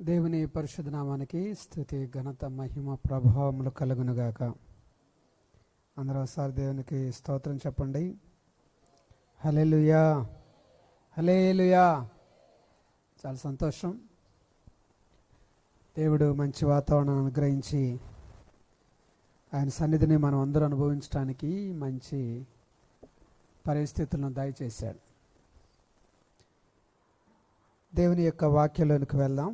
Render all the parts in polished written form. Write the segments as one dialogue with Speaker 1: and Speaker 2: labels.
Speaker 1: దేవుని పరిశుద్ధ నామానికి స్తుతి ఘనత మహిమ ప్రభావములు కలుగునుగాక. అందరూ ఒకసారి దేవునికి స్తోత్రం చెప్పండి. హల్లెలూయా, హల్లెలూయా. చాలా సంతోషం. దేవుడు మంచి వాతావరణం అనుగ్రహించి ఆయన సన్నిధిని మనం అందరూ అనుభవించడానికి మంచి పరిస్థితులను దయచేశాడు. దేవుని యొక్క వాక్యంలోనికి వెళ్దాం.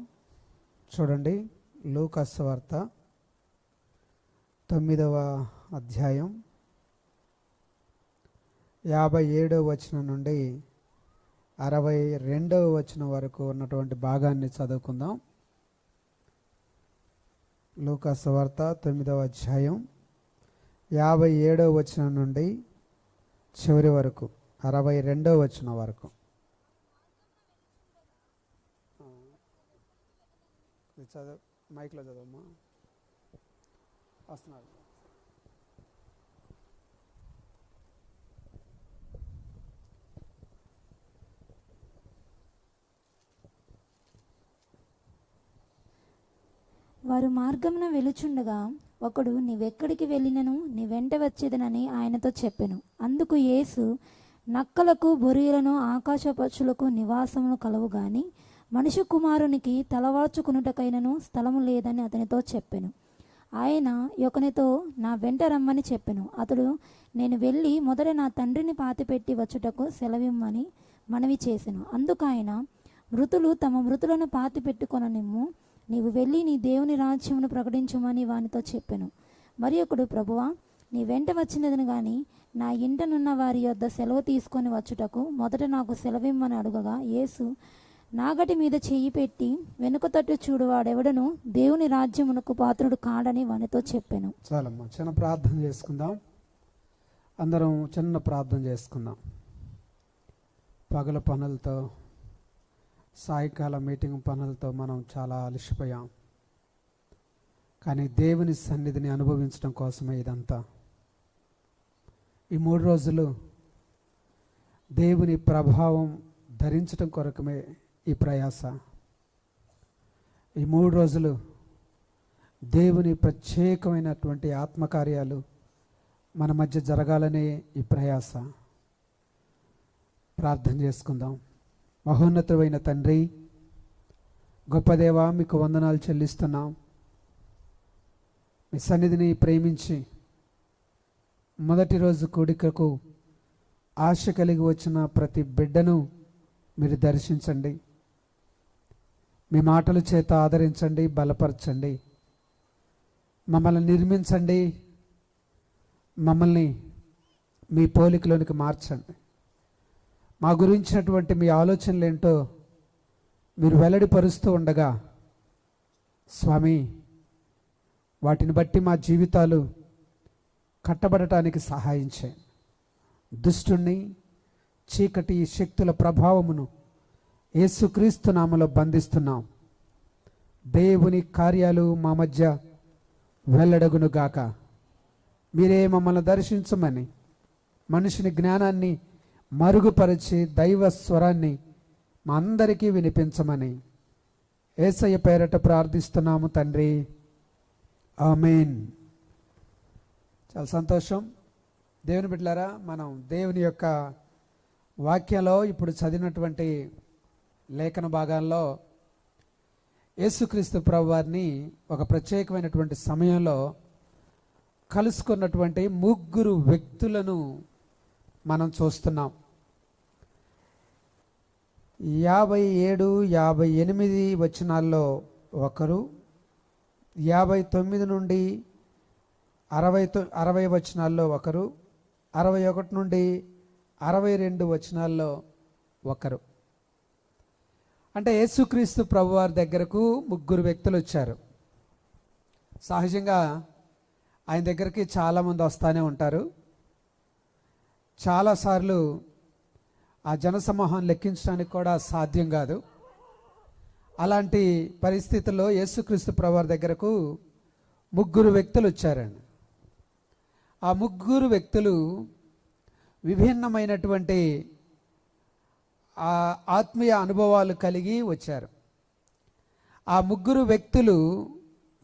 Speaker 1: చూడండి, లూకా సువార్త 9వ అధ్యాయం 57వ వచనం నుండి 62వ వచనం వరకు ఉన్నటువంటి భాగాన్ని చదువుకుందాం. లూకా సువార్త 9వ అధ్యాయం 57వ వచనం నుండి చివరి వరకు 62వ వచనం వరకు. చదువు, మైక్లో చదవమ్మా. వస్తున్నారు.
Speaker 2: వారు మార్గమున వెలుచుండగా ఒకడు, నీవెక్కడికి వెళ్ళినను నీ వెంట వచ్చేదనని ఆయనతో చెప్పెను. అందుకు యేసు, నక్కలకు బొరియలను ఆకాశ పక్షులకు నివాసములు కలవు గాని మనుష్య కుమారునికి తలవాల్చుకునుటకైనను స్థలము లేదని అతనితో చెప్పెను. ఆయన యొకనితో, నా వెంట రమ్మని చెప్పెను. అతడు, నేను వెళ్ళి మొదట నా తండ్రిని పాతిపెట్టి వచ్చుటకు సెలవిమ్మని మనవి చేసెను. అందుకైన, మృతులు తమ మృతులను పాతిపెట్టుకొననిమ్ము, నీవు వెళ్ళి నీ దేవుని రాజ్యమును ప్రకటించుమని వానితో చెప్పెను. మరి ఒకడు, ప్రభువా, నీ వెంట వచ్చినదని గాని నా ఇంటనున్న వారి యొద్ద సెలవు తీసుకొని వచ్చుటకు మొదట నాకు సెలవిమ్మని అడుగగా, యేసు, నాగటి మీద చెయ్యి పెట్టి వెనుక తట్టు చూడువాడెవడను దేవుని రాజ్యమునకు పాత్రుడు కాడని వానితో చెప్పాను.
Speaker 1: చాలమ్మా, చిన్న ప్రార్థన చేసుకుందాం. అందరం చిన్న ప్రార్థన చేసుకుందాం. పగల పనులతో, సాయంకాల మీటింగ్ పనులతో మనం చాలా అలసిపోయాం. కానీ దేవుని సన్నిధిని అనుభవించడం కోసమే ఇదంతా. ఈ 3 రోజులు దేవుని ప్రభావం ధరించడం కొరకమే ఈ ప్రయాస. ఈ 3 రోజులు దేవుని ప్రత్యేకమైనటువంటి ఆత్మకార్యాలు మన మధ్య జరగాలనే ఈ ప్రయాస. ప్రార్థన చేసుకుందాం. మహోన్నతమైన తండ్రి, గొప్ప దేవా, మీకు వందనాలు చెల్లిస్తున్నాం. మీ సన్నిధిని ప్రేమించి మొదటి రోజు కూడికకు ఆశ కలిగి వచ్చిన ప్రతి బిడ్డను మీరు దర్శించండి. మీ మాటల చేత ఆదరించండి, బలపరచండి, మమ్మల్ని నిర్మించండి, మమ్మల్ని మీ పోలికలోనికి మార్చండి. మా గురించినటువంటి మీ ఆలోచనలు ఏంటో మీరు వెల్లడిపరుస్తూ ఉండగా, స్వామి, వాటిని బట్టి మా జీవితాలు కట్టబడటానికి సహాయం చేయండి. దుష్టుణ్ణి, చీకటి శక్తుల ప్రభావమును యేసుక్రీస్తు నామములో బంధిస్తున్నాం. దేవుని కార్యాలు మా మధ్య వెల్లడగునుగాక. మీరే మమ్మల్ని దర్శించమని, మనుషుని జ్ఞానాన్ని మరుగుపరిచి దైవ స్వరాన్ని మా అందరికీ వినిపించమని యేసయ్య పేరట ప్రార్థిస్తున్నాము తండ్రి, ఆమేన్. చాలా సంతోషం. దేవుని బిడ్డలారా, మనం దేవుని యొక్క వాక్యంలో ఇప్పుడు చదివినటువంటి లేఖన భాగాల్లో యేసుక్రీస్తు ప్రభువారిని ఒక ప్రత్యేకమైనటువంటి సమయంలో కలుసుకున్నటువంటి 3 వ్యక్తులను మనం చూస్తున్నాం. 57, 58 వచనాల్లో ఒకరు, 59 నుండి 60 వచనాల్లో ఒకరు, 61 నుండి 62 వచనాల్లో ఒకరు. అంటే యేసుక్రీస్తు ప్రభువారి దగ్గరకు 3 వ్యక్తులు వచ్చారు. సహజంగా ఆయన దగ్గరికి చాలామంది వస్తూనే ఉంటారు. చాలాసార్లు ఆ జనసమూహం లెక్కించడానికి కూడా సాధ్యం కాదు. అలాంటి పరిస్థితుల్లో యేసుక్రీస్తు ప్రభువారి దగ్గరకు 3 వ్యక్తులు వచ్చారండి. ఆ 3 వ్యక్తులు విభిన్నమైనటువంటి ఆత్మీయ అనుభవాలు కలిగి వచ్చారు. ఆ ముగ్గురు వ్యక్తులు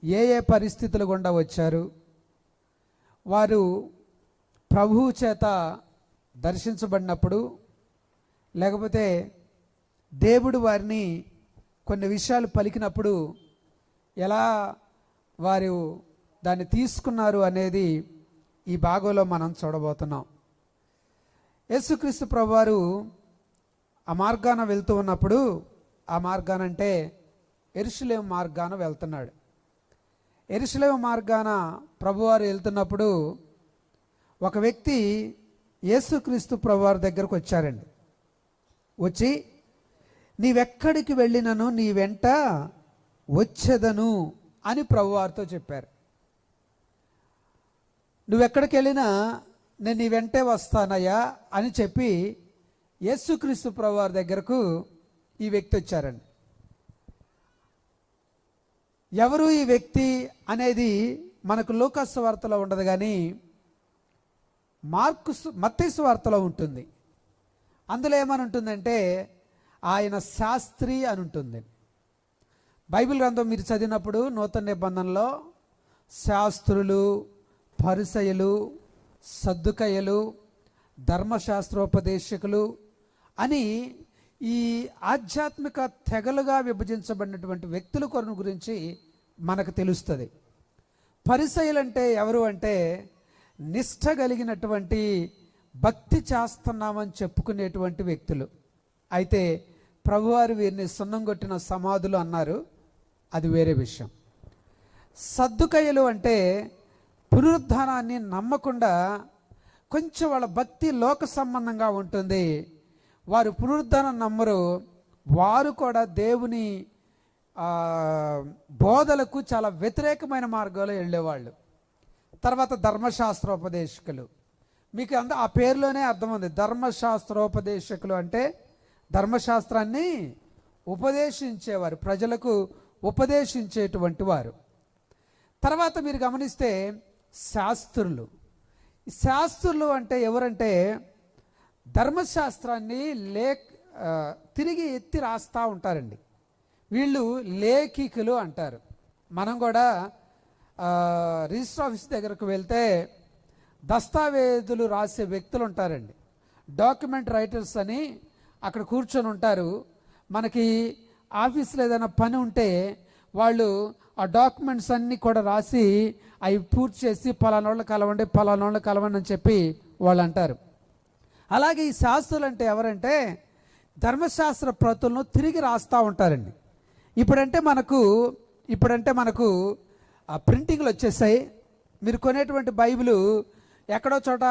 Speaker 1: ఏ ఏ పరిస్థితులు గుండా వచ్చారు, వారు ప్రభువు చేత దర్శించబడినప్పుడు, లేకపోతే దేవుడు వారిని కొన్ని విషయాలు పలికినప్పుడు ఎలా వారు దాన్ని తీసుకున్నారు అనేది ఈ భాగంలో మనం చూడబోతున్నాం. యేసుక్రీస్తు ప్రభువారు ఆ మార్గాన వెళ్తూ ఉన్నప్పుడు, ఆ మార్గాన అంటే యెరూషలేము మార్గాన వెళ్తున్నాడు. యెరూషలేము మార్గాన ప్రభువారు వెళ్తున్నప్పుడు ఒక వ్యక్తి యేసుక్రీస్తు ప్రభువారి దగ్గరకు వచ్చారండి. వచ్చి, నీవెక్కడికి వెళ్ళినను నీ వెంట వచ్చేదను అని ప్రభువారితో చెప్పారు. నువ్వెక్కడికి వెళ్ళినా నేను నీ వెంటే వస్తానయ్యా అని చెప్పి యేసుక్రీస్తు ప్రభువారి దగ్గరకు ఈ వ్యక్తి వచ్చారండి. ఎవరు ఈ వ్యక్తి అనేది మనకు లూకా సువార్తలో ఉండదు, కానీ మత్తయి సువార్తలో ఉంటుంది. అందులో ఏమని ఉంటుందంటే ఆయన శాస్త్రి అని ఉంటుంది. బైబిల్ గ్రంథం మీరు చదివినప్పుడు నూతన నిబంధనలో శాస్త్రులు, పరిసయ్యులు, సద్దుకయ్యులు, ధర్మశాస్త్రోపదేశకులు అని ఈ ఆధ్యాత్మిక తెగలుగా విభజించబడినటువంటి వ్యక్తుల కొరకు గురించి మనకు తెలుస్తుంది. పరిసయ్యులంటే ఎవరు అంటే నిష్ఠ కలిగినటువంటి, భక్తి చేస్తున్నామని చెప్పుకునేటువంటి వ్యక్తులు. అయితే ప్రభువారు వీరిని సున్నం కొట్టిన సమాధులు అన్నారు, అది వేరే విషయం. సద్దుకయ్యులు అంటే పునరుద్ధానాన్ని నమ్మకుండా, కొంచెం వాళ్ళ భక్తి లోక సంబంధంగా ఉంటుంది, వారు పునరుద్ధానం నమ్మరు. వారు కూడా దేవుని బోధలకు చాలా వ్యతిరేకమైన మార్గంలో వెళ్ళేవాళ్ళు. తర్వాత ధర్మశాస్త్రోపదేశకులు, మీకు ఆ పేరులోనే అర్థం ఉంది. ధర్మశాస్త్రోపదేశకులు అంటే ధర్మశాస్త్రాన్ని ఉపదేశించేవారు, ప్రజలకు ఉపదేశించేటువంటి వారు. తర్వాత మీరు గమనిస్తే శాస్త్రులు. శాస్త్రులు అంటే ఎవరంటే ధర్మశాస్త్రాన్ని తిరిగి ఎత్తి రాస్తూ ఉంటారండి. వీళ్ళు లేఖికులు అంటారు. మనం కూడా రిజిస్టర్ ఆఫీస్ దగ్గరకు వెళ్తే దస్తావేజులు రాసే వ్యక్తులు ఉంటారండి, డాక్యుమెంట్ రైటర్స్ అని అక్కడ కూర్చొని ఉంటారు. మనకి ఆఫీస్లో ఏదైనా పని ఉంటే వాళ్ళు ఆ డాక్యుమెంట్స్ అన్నీ కూడా రాసి అవి పూర్తి చేసి పలానోళ్ళు కలవండి, పలానోళ్ళు కలవండి అని చెప్పి వాళ్ళు అంటారు. అలాగే ఈ శాస్త్రులు అంటే ఎవరంటే ధర్మశాస్త్ర ప్రతులను తిరిగి రాస్తూ ఉంటారండి. ఇప్పుడంటే మనకు ప్రింటింగ్లు వచ్చేసాయి. మీరు కొనేటువంటి బైబిల్ ఎక్కడో చోట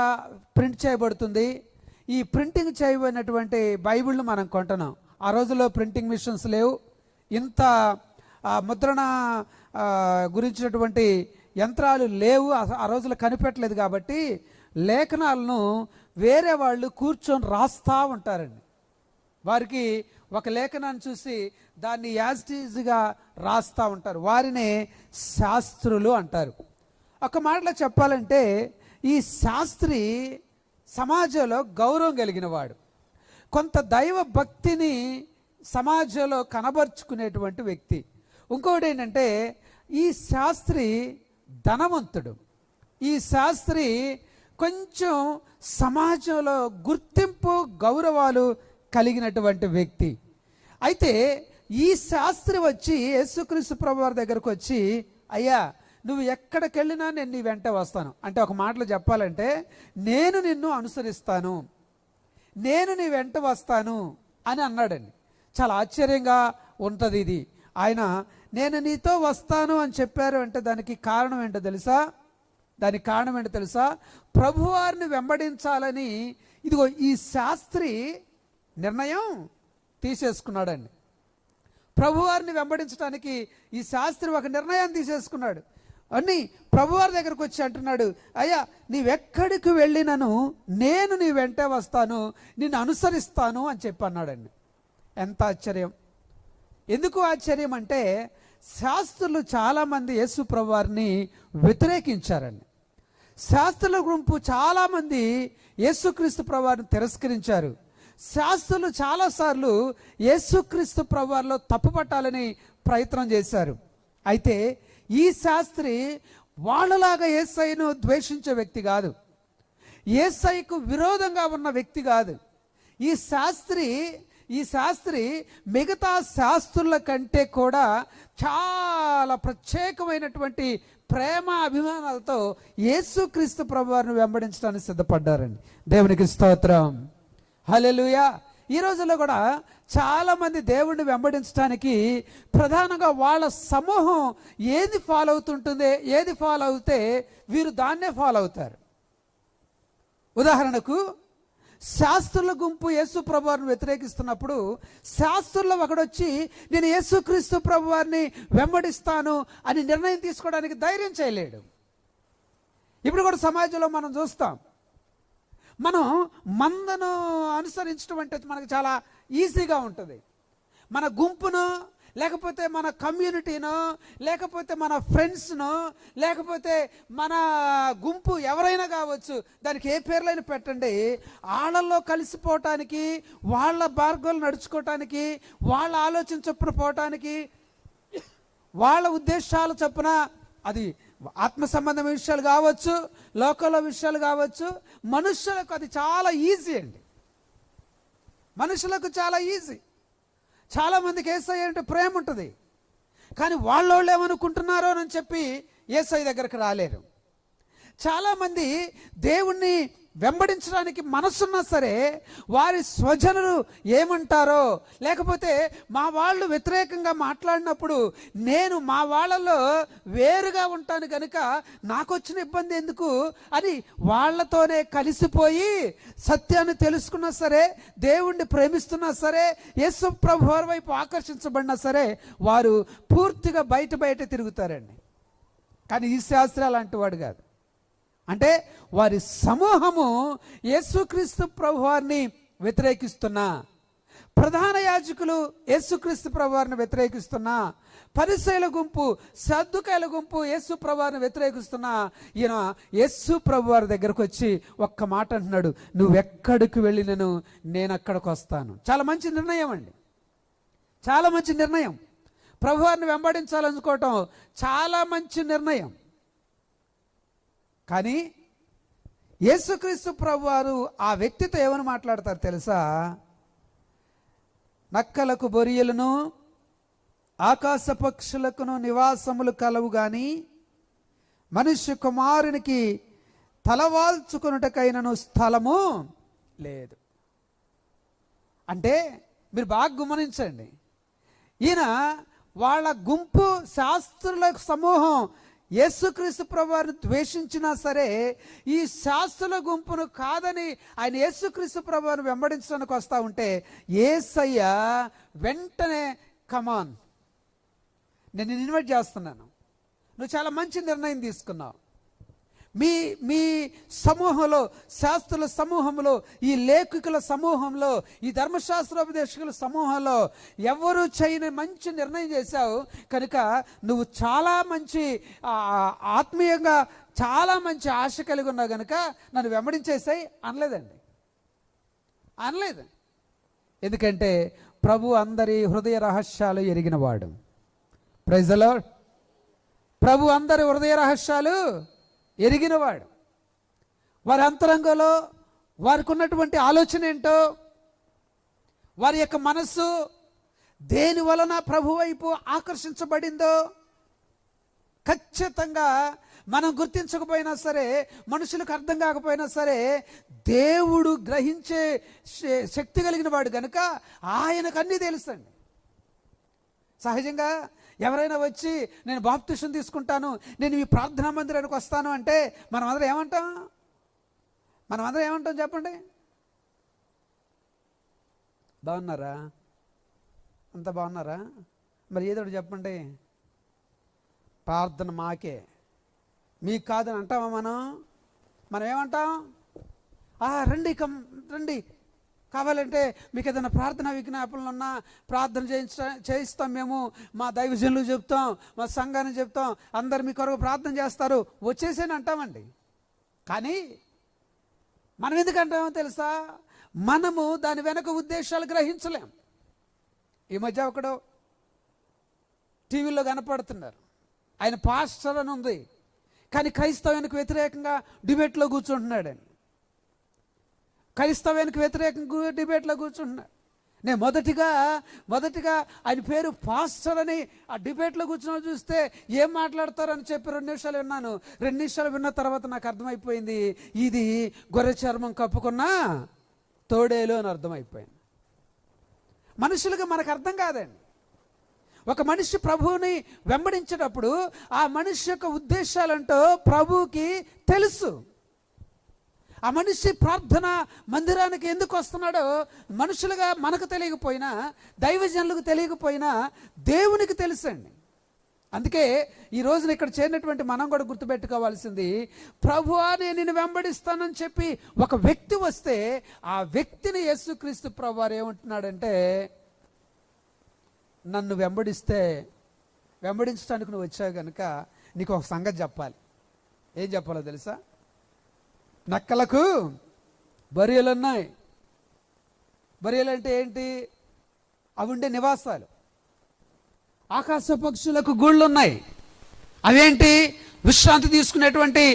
Speaker 1: ప్రింట్ చేయబడుతుంది. ఈ ప్రింటింగ్ చేయబడినటువంటి బైబిల్ను మనం కొంటున్నాం. ఆ రోజుల్లో ప్రింటింగ్ మిషన్స్ లేవు, ఇంత ముద్రణ గురించినటువంటి యంత్రాలు లేవు, ఆ రోజుల్లో కనిపెట్టలేదు. కాబట్టి లేఖనాలను వేరే వాళ్ళు కూర్చొని రాస్తూ ఉంటారండి. వారికి ఒక లేఖనాన్ని చూసి దాన్ని యాజిటీజ్గా రాస్తూ ఉంటారు. వారినే శాస్త్రులు అంటారు. ఒక మాటలో చెప్పాలంటే ఈ శాస్త్రి సమాజంలో గౌరవం కలిగిన వాడు, కొంత దైవ భక్తిని సమాజంలో కనబరుచుకునేటువంటి వ్యక్తి. ఇంకొకటి ఏంటంటే ఈ శాస్త్రి ధనవంతుడు. ఈ శాస్త్రి కొంచెం సమాజంలో గుర్తింపు, గౌరవాలు కలిగినటువంటి వ్యక్తి. అయితే ఈ శాస్త్రి వచ్చి యేసుక్రీస్తు ప్రభువారి దగ్గరకు వచ్చి, అయ్యా నువ్వు ఎక్కడికి వెళ్ళినా నేను నీ వెంట వస్తాను అంటే, ఒక మాటలో చెప్పాలంటే నేను నిన్ను అనుసరిస్తాను, నేను నీ వెంట వస్తాను అని అన్నాడండి. చాలా ఆశ్చర్యంగా ఉంటుంది ఇది. ఆయన నేను నీతో వస్తాను అని చెప్పారు అంటే దానికి కారణం ఏంటో తెలుసా? ప్రభువారిని వెంబడించాలని ఇదిగో ఈ శాస్త్రి నిర్ణయం తీసేసుకున్నాడండి. ప్రభువారిని వెంబడించడానికి ఈ శాస్త్రి ఒక నిర్ణయం తీసేసుకున్నాడు. అన్నీ ప్రభువారి దగ్గరకు వచ్చి అంటున్నాడు, అయ్యా నీవెక్కడికి వెళ్ళినను నేను నీ వెంటే వస్తాను, నిన్ను అనుసరిస్తాను అని చెప్పి అన్నాడండి. ఎంత ఆశ్చర్యం! ఎందుకు ఆశ్చర్యం అంటే శాస్త్రులు చాలామంది యేసు ప్రభువారిని వ్యతిరేకించారండి. శాస్త్రుల గుంపు చాలామంది యేసుక్రీస్తు ప్రభువారిని తిరస్కరించారు. శాస్త్రులు చాలాసార్లు యేసుక్రీస్తు ప్రభువారిలో తప్పుపట్టాలని ప్రయత్నం చేశారు. అయితే ఈ శాస్త్రి వాళ్ళలాగా యేసయ్యను ద్వేషించే వ్యక్తి కాదు, యేసయ్యకు విరోధంగా ఉన్న వ్యక్తి కాదు. ఈ శాస్త్రి మిగతా శాస్త్రుల కంటే కూడా చాలా ప్రత్యేకమైనటువంటి ప్రేమ అభిమానాలతో యేసుక్రీస్తు ప్రభువారిని వెంబడించడానికి సిద్ధపడ్డారండి. దేవునికి స్తోత్రం, హల్లెలూయా. ఈ రోజుల్లో కూడా చాలామంది దేవుణ్ణి వెంబడించడానికి ప్రధానంగా వాళ్ళ సమూహం ఏది ఫాలో అవుతుంటుంది, ఏది ఫాలో అవుతే వీరు దాన్నే ఫాలో అవుతారు. ఉదాహరణకు శాస్త్రుల గుంపు యేసు ప్రభువారిని వ్యతిరేకిస్తున్నప్పుడు శాస్త్రుల్లో ఒకడొచ్చి నేను యేసుక్రీస్తు ప్రభువారిని వెంబడిస్తాను అని నిర్ణయం తీసుకోవడానికి ధైర్యం చేయలేడు. ఇప్పుడు కూడా సమాజంలో మనం చూస్తాం, మనం మందను అనుసరించడం అంటే మనకు చాలా ఈజీగా ఉంటుంది. మన గుంపును, లేకపోతే మన కమ్యూనిటీనో, లేకపోతే మన ఫ్రెండ్స్నో, లేకపోతే మన గుంపు ఎవరైనా కావచ్చు, దానికి ఏ పేర్లైనా పెట్టండి, వాళ్ళల్లో కలిసిపోవటానికి, వాళ్ళ మార్గాలు నడుచుకోవటానికి, వాళ్ళ ఆలోచన చొప్పున పోవటానికి, వాళ్ళ ఉద్దేశాల చొప్పున, అది ఆత్మ సంబంధమైన విషయాలు కావచ్చు, లోకల్ విషయాలు కావచ్చు, మనుషులకు అది చాలా ఈజీ అండి. మనుషులకు చాలా ఈజీ. చాలామందికి యేసయ్య అంటే ప్రేమ ఉంటుంది, కానీ వాళ్ళు ఏమనుకుంటున్నారో అని చెప్పి యేసయ్య దగ్గరకు రాలేరు. చాలామంది దేవుణ్ణి వెంబడించడానికి మనసున్నా సరే వారి స్వజనులు ఏమంటారో, లేకపోతే మా వాళ్ళు వ్యతిరేకంగా మాట్లాడినప్పుడు నేను మా వాళ్ళలో వేరుగా ఉంటాను కనుక నాకు వచ్చిన ఇబ్బంది ఎందుకు అని వాళ్ళతోనే కలిసిపోయి సత్యాన్ని తెలుసుకున్నా సరే, దేవుణ్ణి ప్రేమిస్తున్నా సరే, యేసు ప్రభు వారి వైపు ఆకర్షించబడినా సరే వారు పూర్తిగా బయట తిరుగుతారండి. కానీ ఈ శాస్త్రం అలాంటి వాడు కాదు. అంటే వారి సమూహము యేసుక్రీస్తు ప్రభువారిని వ్యతిరేకిస్తున్నా, ప్రధాన యాజకులు యేసుక్రీస్తు ప్రభువారిని వ్యతిరేకిస్తున్నా, పరిసయ్యుల గుంపు, సద్దుకాయల గుంపు యేసు ప్రభువారిని వ్యతిరేకిస్తున్నా, ఈయన యేసు ప్రభువారి దగ్గరకు వచ్చి ఒక్క మాట అంటున్నాడు, నువ్వెక్కడికి వెళ్ళినను నేను అక్కడికి వస్తాను. చాలా మంచి నిర్ణయం అండి, చాలా మంచి నిర్ణయం. ప్రభువారిని వెంబడించాలనుకోవటం చాలా మంచి నిర్ణయం. కానీ యేసుక్రీస్తు ప్రభువారు ఆ వ్యక్తితో ఏమని మాట్లాడతారు తెలుసా? నక్కలకు బొరియలను ఆకాశ పక్షులకును నివాసములు కలవు గాని మనుష్య కుమారునికి తలవాల్చుకొనుటకైనను స్థలము లేదు. అంటే మీరు బాగా గమనించండి, ఈయన వాళ్ళ గుంపు శాస్త్రుల సమూహం యేసుక్రీస్తు ప్రభువారిని ద్వేషించినా సరే ఈ శాస్త్రుల గుంపును కాదని ఆయన యేసుక్రీస్తు ప్రభువారిని వెంబడించడానికి వస్తూ ఉంటే యేసయ్య వెంటనే కమాన్, నేను నిన్ను ఇన్వైట్ చేస్తున్నాను, నువ్వు చాలా మంచి నిర్ణయం తీసుకున్నావు. మీ సమూహంలో, శాస్త్రుల సమూహంలో, ఈ లేఖకుల సమూహంలో, ఈ ధర్మశాస్త్రోపదేశకుల సమూహంలో ఎవరు చేయని మంచి నిర్ణయం చేశావు కనుక నువ్వు చాలా మంచి ఆత్మీయంగా చాలా మంచి ఆశ కలిగి ఉన్నావు కనుక నన్ను వెంబడించేసాయి అనలేదండి, అనలేదు. ఎందుకంటే ప్రభు అందరి హృదయ రహస్యాలు ఎరిగినవాడు. Praise the lord. ప్రభు అందరి హృదయ రహస్యాలు ఎరిగినవాడు. వారి అంతరంగంలో వారికి ఉన్నటువంటి ఆలోచన ఏంటో, వారి యొక్క మనస్సు దేని వలన ప్రభు వైపు ఆకర్షించబడిందో ఖచ్చితంగా మనం గుర్తించకపోయినా సరే, మనుషులకు అర్థం కాకపోయినా సరే, దేవుడు గ్రహించే శక్తి కలిగిన వాడు కనుక ఆయనకు అన్నీ తెలుసండి. సహజంగా ఎవరైనా వచ్చి నేను బాప్తిసం తీసుకుంటాను, నేను ఈ ప్రార్థనా మందిరానికి వస్తాను అంటే మనం అందరం ఏమంటాం చెప్పండి? బాగున్నారా? అంత బాగున్నారా? మరి ఏదో ఒకటి చెప్పండి. ప్రార్థన మాకే, మీకు కాదని అంటామా? మనం ఏమంటాం? రండి, కావాలంటే మీకు ఏదైనా ప్రార్థన విజ్ఞాపనలు ఉన్నా ప్రార్థన చేయిస్తాం, మేము మా దైవజనులు చెప్తాం, మా సంఘాన్ని చెప్తాం, అందరు మీ కొరకు ప్రార్థన చేస్తారు, వచ్చేసేని అంటామండి. కానీ మనం ఎందుకంటామో తెలుసా? మనము దాని వెనక ఉద్దేశాలు గ్రహించలేం. ఈ మధ్య ఒకడు టీవీలో కనపడుతున్నారు. ఆయన పాస్టర్ అని ఉంది, కానీ క్రైస్తవానికి వ్యతిరేకంగా డిబేట్లో కూర్చుంటున్నాడు. ఆయన క్రైస్తవానికి వ్యతిరేకంగా డిబేట్లో కూర్చుంటున్నాడు. నేను మొదటిగా ఆయన పేరు పాస్టర్ అని ఆ డిబేట్లో కూర్చుని చూస్తే ఏం మాట్లాడతారని చెప్పి 2 నిమిషాలు విన్నాను. 2 నిమిషాలు విన్న తర్వాత నాకు అర్థమైపోయింది, ఇది గొర్రె చర్మం కప్పుకున్న తోడేలు అని అర్థమైపోయింది. మనుషులుగా మనకు అర్థం కాదండి. ఒక మనిషి ప్రభువుని వెంబడించేటప్పుడు ఆ మనిషి యొక్క ఉద్దేశాలంటూ ప్రభువుకి తెలుసు. ఆ మనిషి ప్రార్థన మందిరానికి ఎందుకు వస్తున్నాడో మనుషులుగా మనకు తెలియకపోయినా, దైవజనులకు తెలియకపోయినా దేవునికి తెలుసండి. అందుకే ఈ రోజున ఇక్కడ చేరినటువంటి మనం కూడా గుర్తుపెట్టుకోవాల్సింది, ప్రభువా నేను నిన్ను వెంబడిస్తానని చెప్పి ఒక వ్యక్తి వస్తే ఆ వ్యక్తిని యేసుక్రీస్తు ప్రభువారు ఏమంటున్నాడంటే, నన్ను వెంబడించడానికి నువ్వు వచ్చావు కనుక నీకు ఒక సంగతి చెప్పాలి. ఏం చెప్పాలో తెలుసా? నక్కలకు బరియలు ఉన్నాయి. బరియలు అంటే ఏంటి? అవి ఉండే నివాసాలు. ఆకాశ పక్షులకు గూళ్ళు ఉన్నాయి. అవేంటి? విశ్రాంతి తీసుకునేటువంటి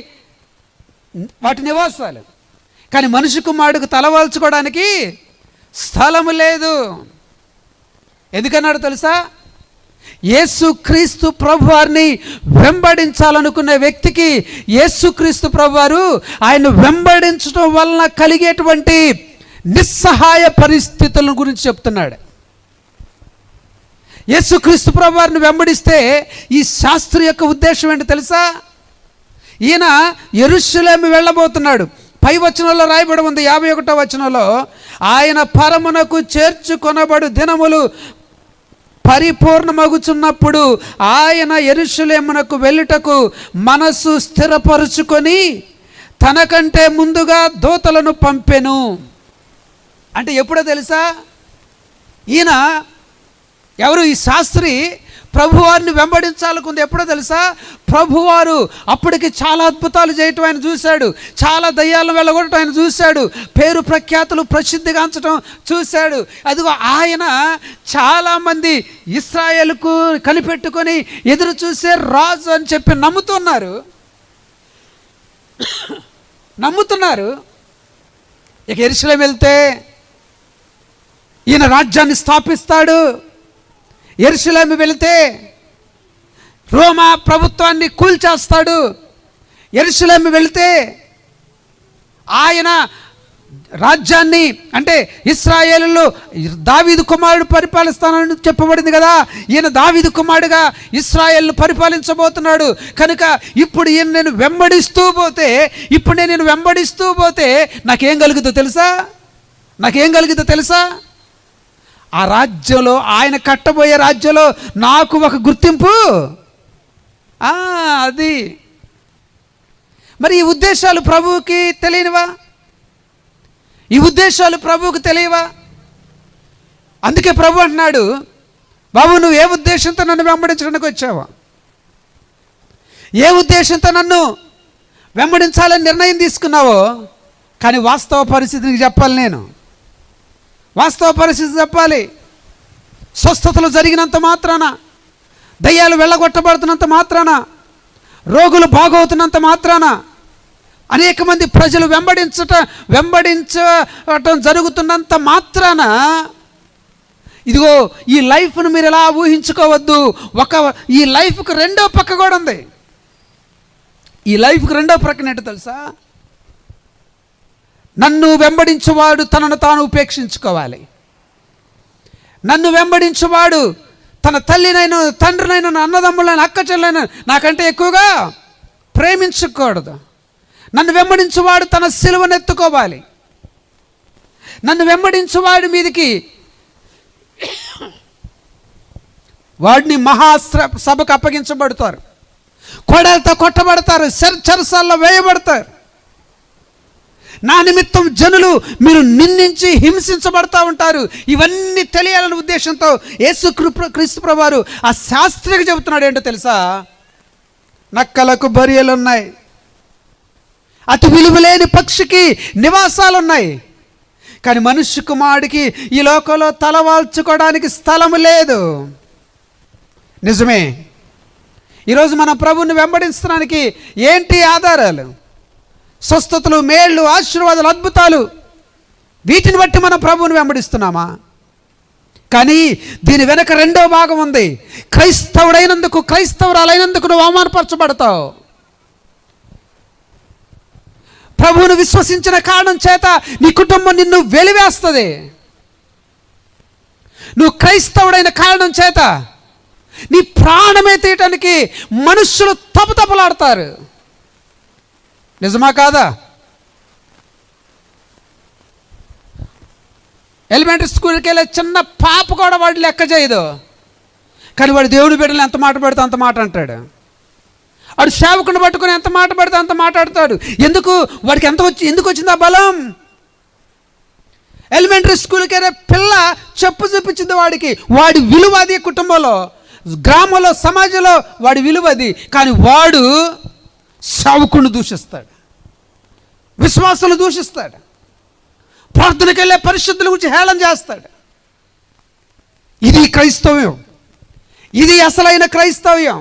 Speaker 1: వాటి నివాసాలు. కానీ మనిషి కుమారుడికి తలవాల్చుకోవడానికి స్థలము లేదు. ఎందుకన్నాడు తెలుసా? యేసుక్రీస్తు ప్రభువారిని వెంబడించాలనుకునే వ్యక్తికి యేసుక్రీస్తు ప్రభువారు ఆయన వెంబడించడం వలన కలిగేటువంటి నిస్సహాయ పరిస్థితుల గురించి చెప్తున్నాడు. యేసుక్రీస్తు ప్రభువారిని వెంబడిస్తే ఈ శాస్త్రి యొక్క ఉద్దేశం ఏంటి తెలుసా? ఈయన యెరూషలేము వెళ్ళబోతున్నాడు. పై వచనంలో రాయబడి ఉంది, 51వ వచనంలో, ఆయన పరమునకు చేర్చుకొనబడు దినములు పరిపూర్ణమగుచున్నప్పుడు ఆయన యెరూషలేమునకు వెళ్ళుటకు మనసు స్థిరపరుచుకొని తనకంటే ముందుగా దూతలను పంపెను. అంటే ఎప్పుడో తెలుసా? ఈయన ఎవరు? ఈ శాస్త్రి ప్రభువారిని వెంబడించాలనుకుంది ఎప్పుడో తెలుసా? ప్రభువారు అప్పటికి చాలా అద్భుతాలు చేయటం ఆయన చూశాడు, చాలా దయ్యాలను వెళ్ళగొట్టడం ఆయన చూశాడు, పేరు ప్రఖ్యాతులు ప్రసిద్ధిగాంచడం చూశాడు. అదిగో ఆయన చాలామంది ఇశ్రాయేలుకు కనిపెట్టుకొని ఎదురు చూసే రాజు అని చెప్పి నమ్ముతున్నారు. ఇక యెరూషలేము వెళ్తే ఈయన రాజ్యాన్ని స్థాపిస్తాడు. యెరూషలేము వెళితే రోమా ప్రభుత్వాన్ని కూల్చేస్తాడు. యెరూషలేము వెళితే ఆయన రాజ్యాన్ని, అంటే ఇశ్రాయేలులో దావీదు కుమారుడు పరిపాలిస్తానని చెప్పబడింది కదా, ఈయన దావీదు కుమారుడుగా ఇశ్రాయేలును పరిపాలించబోతున్నాడు. కనుక ఇప్పుడు ఈయన నేను వెంబడిస్తూ పోతే నాకేం కలుగుతుందో తెలుసా? ఆ రాజ్యంలో, ఆయన కట్టబోయే రాజ్యంలో నాకు ఒక గుర్తింపు. అది మరి ఈ ఉద్దేశాలు ప్రభువుకి తెలియనివా? ఈ ఉద్దేశాలు ప్రభువుకు తెలియవా? అందుకే ప్రభు అంటున్నాడు, బాబు నువ్వు ఏ ఉద్దేశంతో నన్ను వెంబడించడానికి వచ్చావా? ఏ ఉద్దేశంతో నన్ను వెంబడించాలని నిర్ణయం తీసుకున్నావో, కానీ వాస్తవ పరిస్థితికి చెప్పాలి. నేను వాస్తవ పరిస్థితి చెప్పాలి. స్వస్థతలు జరిగినంత మాత్రాన, దయ్యాలు వెళ్ళగొట్టబడుతున్నంత మాత్రాన, రోగులు బాగవుతున్నంత మాత్రాన, అనేక మంది ప్రజలు వెంబడించటం జరుగుతున్నంత మాత్రాన, ఇదిగో ఈ లైఫ్ను మీరు ఎలా ఊహించుకోవద్దు. ఈ లైఫ్కి రెండో పక్క కూడా ఉంది. ఈ లైఫ్కి రెండో ప్రక్కన ఏంటో తెలుసా? నన్ను వెంబడించువాడు తనను తాను ఉపేక్షించుకోవాలి. నన్ను వెంబడించువాడు తన తల్లినైనా, తండ్రినైనా, అన్నదమ్ములైన, అక్క చెల్లెలైనా నాకంటే ఎక్కువగా ప్రేమించకూడదు. నన్ను వెంబడించువాడు తన సిలువను ఎత్తుకోవాలి. నన్ను వెంబడించువాడి మీదికి వాడిని మహాసభకు అప్పగించబడతారు, కొడలతో కొట్టబడతారు, చెరసాల్లో వేయబడతారు. నా నిమిత్తం జనులు మీరు నిందించి హింసించబడతా ఉంటారు. ఇవన్నీ తెలియాలనే ఉద్దేశంతో యేసుక్రీస్తు ప్రభువారు ఆ శాస్త్రికి చెబుతున్నాడు. ఏంటో తెలుసా? నక్కలకు బరియలు ఉన్నాయి, అతి విలువలేని పక్షికి నివాసాలు ఉన్నాయి, కానీ మనుష్య కుమారుడికి ఈ లోకంలో తలవాల్చుకోవడానికి స్థలము లేదు. నిజమే. ఈరోజు మనం ప్రభువుని వెంబడించడానికి ఏంటి ఆధారాలు? స్వస్థతలు, మేళ్ళు, ఆశీర్వాదాలు, అద్భుతాలు, వీటిని బట్టి మనం ప్రభువుని వెంబడిస్తున్నామా? కానీ దీని వెనక రెండో భాగం ఉంది. క్రైస్తవుడైనందుకు, క్రైస్తవురాలైనందుకు నువ్వు అవమానపరచబడతావు. ప్రభువును విశ్వసించిన కారణం చేత నీ కుటుంబం నిన్ను వెలివేస్తుంది. నువ్వు క్రైస్తవుడైన కారణం చేత నీ ప్రాణమే తీయటానికి మనుషులు తపతపలాడతారు. నిజమా కాదా? ఎలిమెంటరీ స్కూల్కి వెళ్ళే చిన్న పాప కూడా వాడు లెక్క చేయదు, కానీ వాడు దేవుని బిడ్డలు ఎంత మాట పెడితే అంత మాట అంటాడు. వాడు సేవకుని పట్టుకుని ఎంత మాట పెడితే అంత మాట్లాడతాడు. ఎందుకు? వాడికి ఎందుకు వచ్చింది ఆ బలం? ఎలిమెంటరీ స్కూల్కి వెళ్ళే పిల్ల చెప్పు చూపించింది వాడికి. వాడి విలువ అది, కుటుంబంలో, గ్రామంలో, సమాజంలో వాడి విలువ అది. కానీ వాడు సేవకుని దూషిస్తాడు, విశ్వాసాలు దూషిస్తాడు, ప్రార్థనకి వెళ్ళే పరిశుద్ధుల గురించి హేళన చేస్తాడు. ఇది క్రైస్తవ్యం. ఇది అసలైన క్రైస్తవ్యం.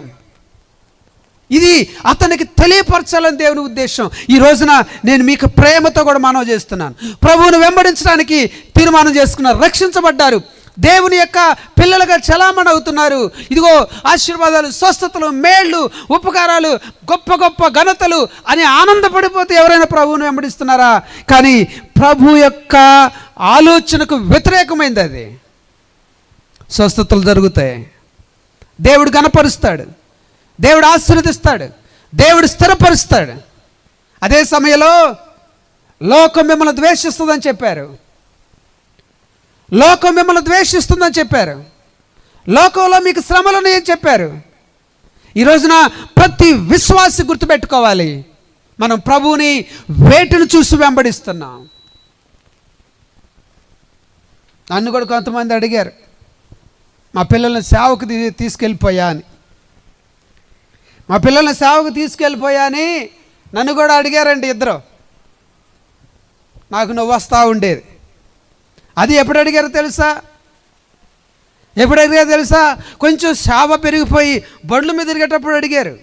Speaker 1: ఇది అతనికి తెలియపరచాలని దేవుని ఉద్దేశం. ఈ రోజున నేను మీకు ప్రేమతో కూడా మనవి చేస్తున్నాను. ప్రభువును వెంబడించడానికి తీర్మానం చేసుకున్నారు, రక్షించబడ్డారు, దేవుని యొక్క పిల్లలుగా చలామణి అవుతున్నారు. ఇదిగో ఆశీర్వాదాలు, స్వస్థతలు, మేళ్ళు, ఉపకారాలు, గొప్ప గొప్ప ఘనతలు అని ఆనందపడిపోతే ఎవరైనా ప్రభువును వెంబడిస్తున్నారా? కానీ ప్రభు యొక్క ఆలోచనకు వ్యతిరేకమైంది అది. స్వస్థతలు జరుగుతాయి, దేవుడు ఘనపరుస్తాడు, దేవుడు ఆశీర్వదిస్తాడు, దేవుడు స్థిరపరుస్తాడు. అదే సమయంలో లోకం మిమ్మల్ని ద్వేషిస్తుందని చెప్పారు. లోకం మిమ్మల్ని ద్వేషిస్తుందని చెప్పారు. లోకంలో మీకు శ్రమలను ఏం చెప్పారు? ఈ రోజున ప్రతి విశ్వాసి గుర్తుపెట్టుకోవాలి, మనం ప్రభువుని వేటిని చూసి వెంబడిస్తున్నాం. నన్ను కూడా కొంతమంది అడిగారు, మా పిల్లల్ని సేవకు తీసుకెళ్ళిపోయా అని. మా పిల్లల్ని సేవకు తీసుకెళ్ళిపోయా అని నన్ను కూడా అడిగారండి ఇద్దరు. నాకు నువ్వు వస్తూ ఉండేది. అది ఎప్పుడు అడిగారో తెలుసా? కొంచెం సేవ పెరిగిపోయి బండ్ల మీద తిరిగేటప్పుడు అడిగారు.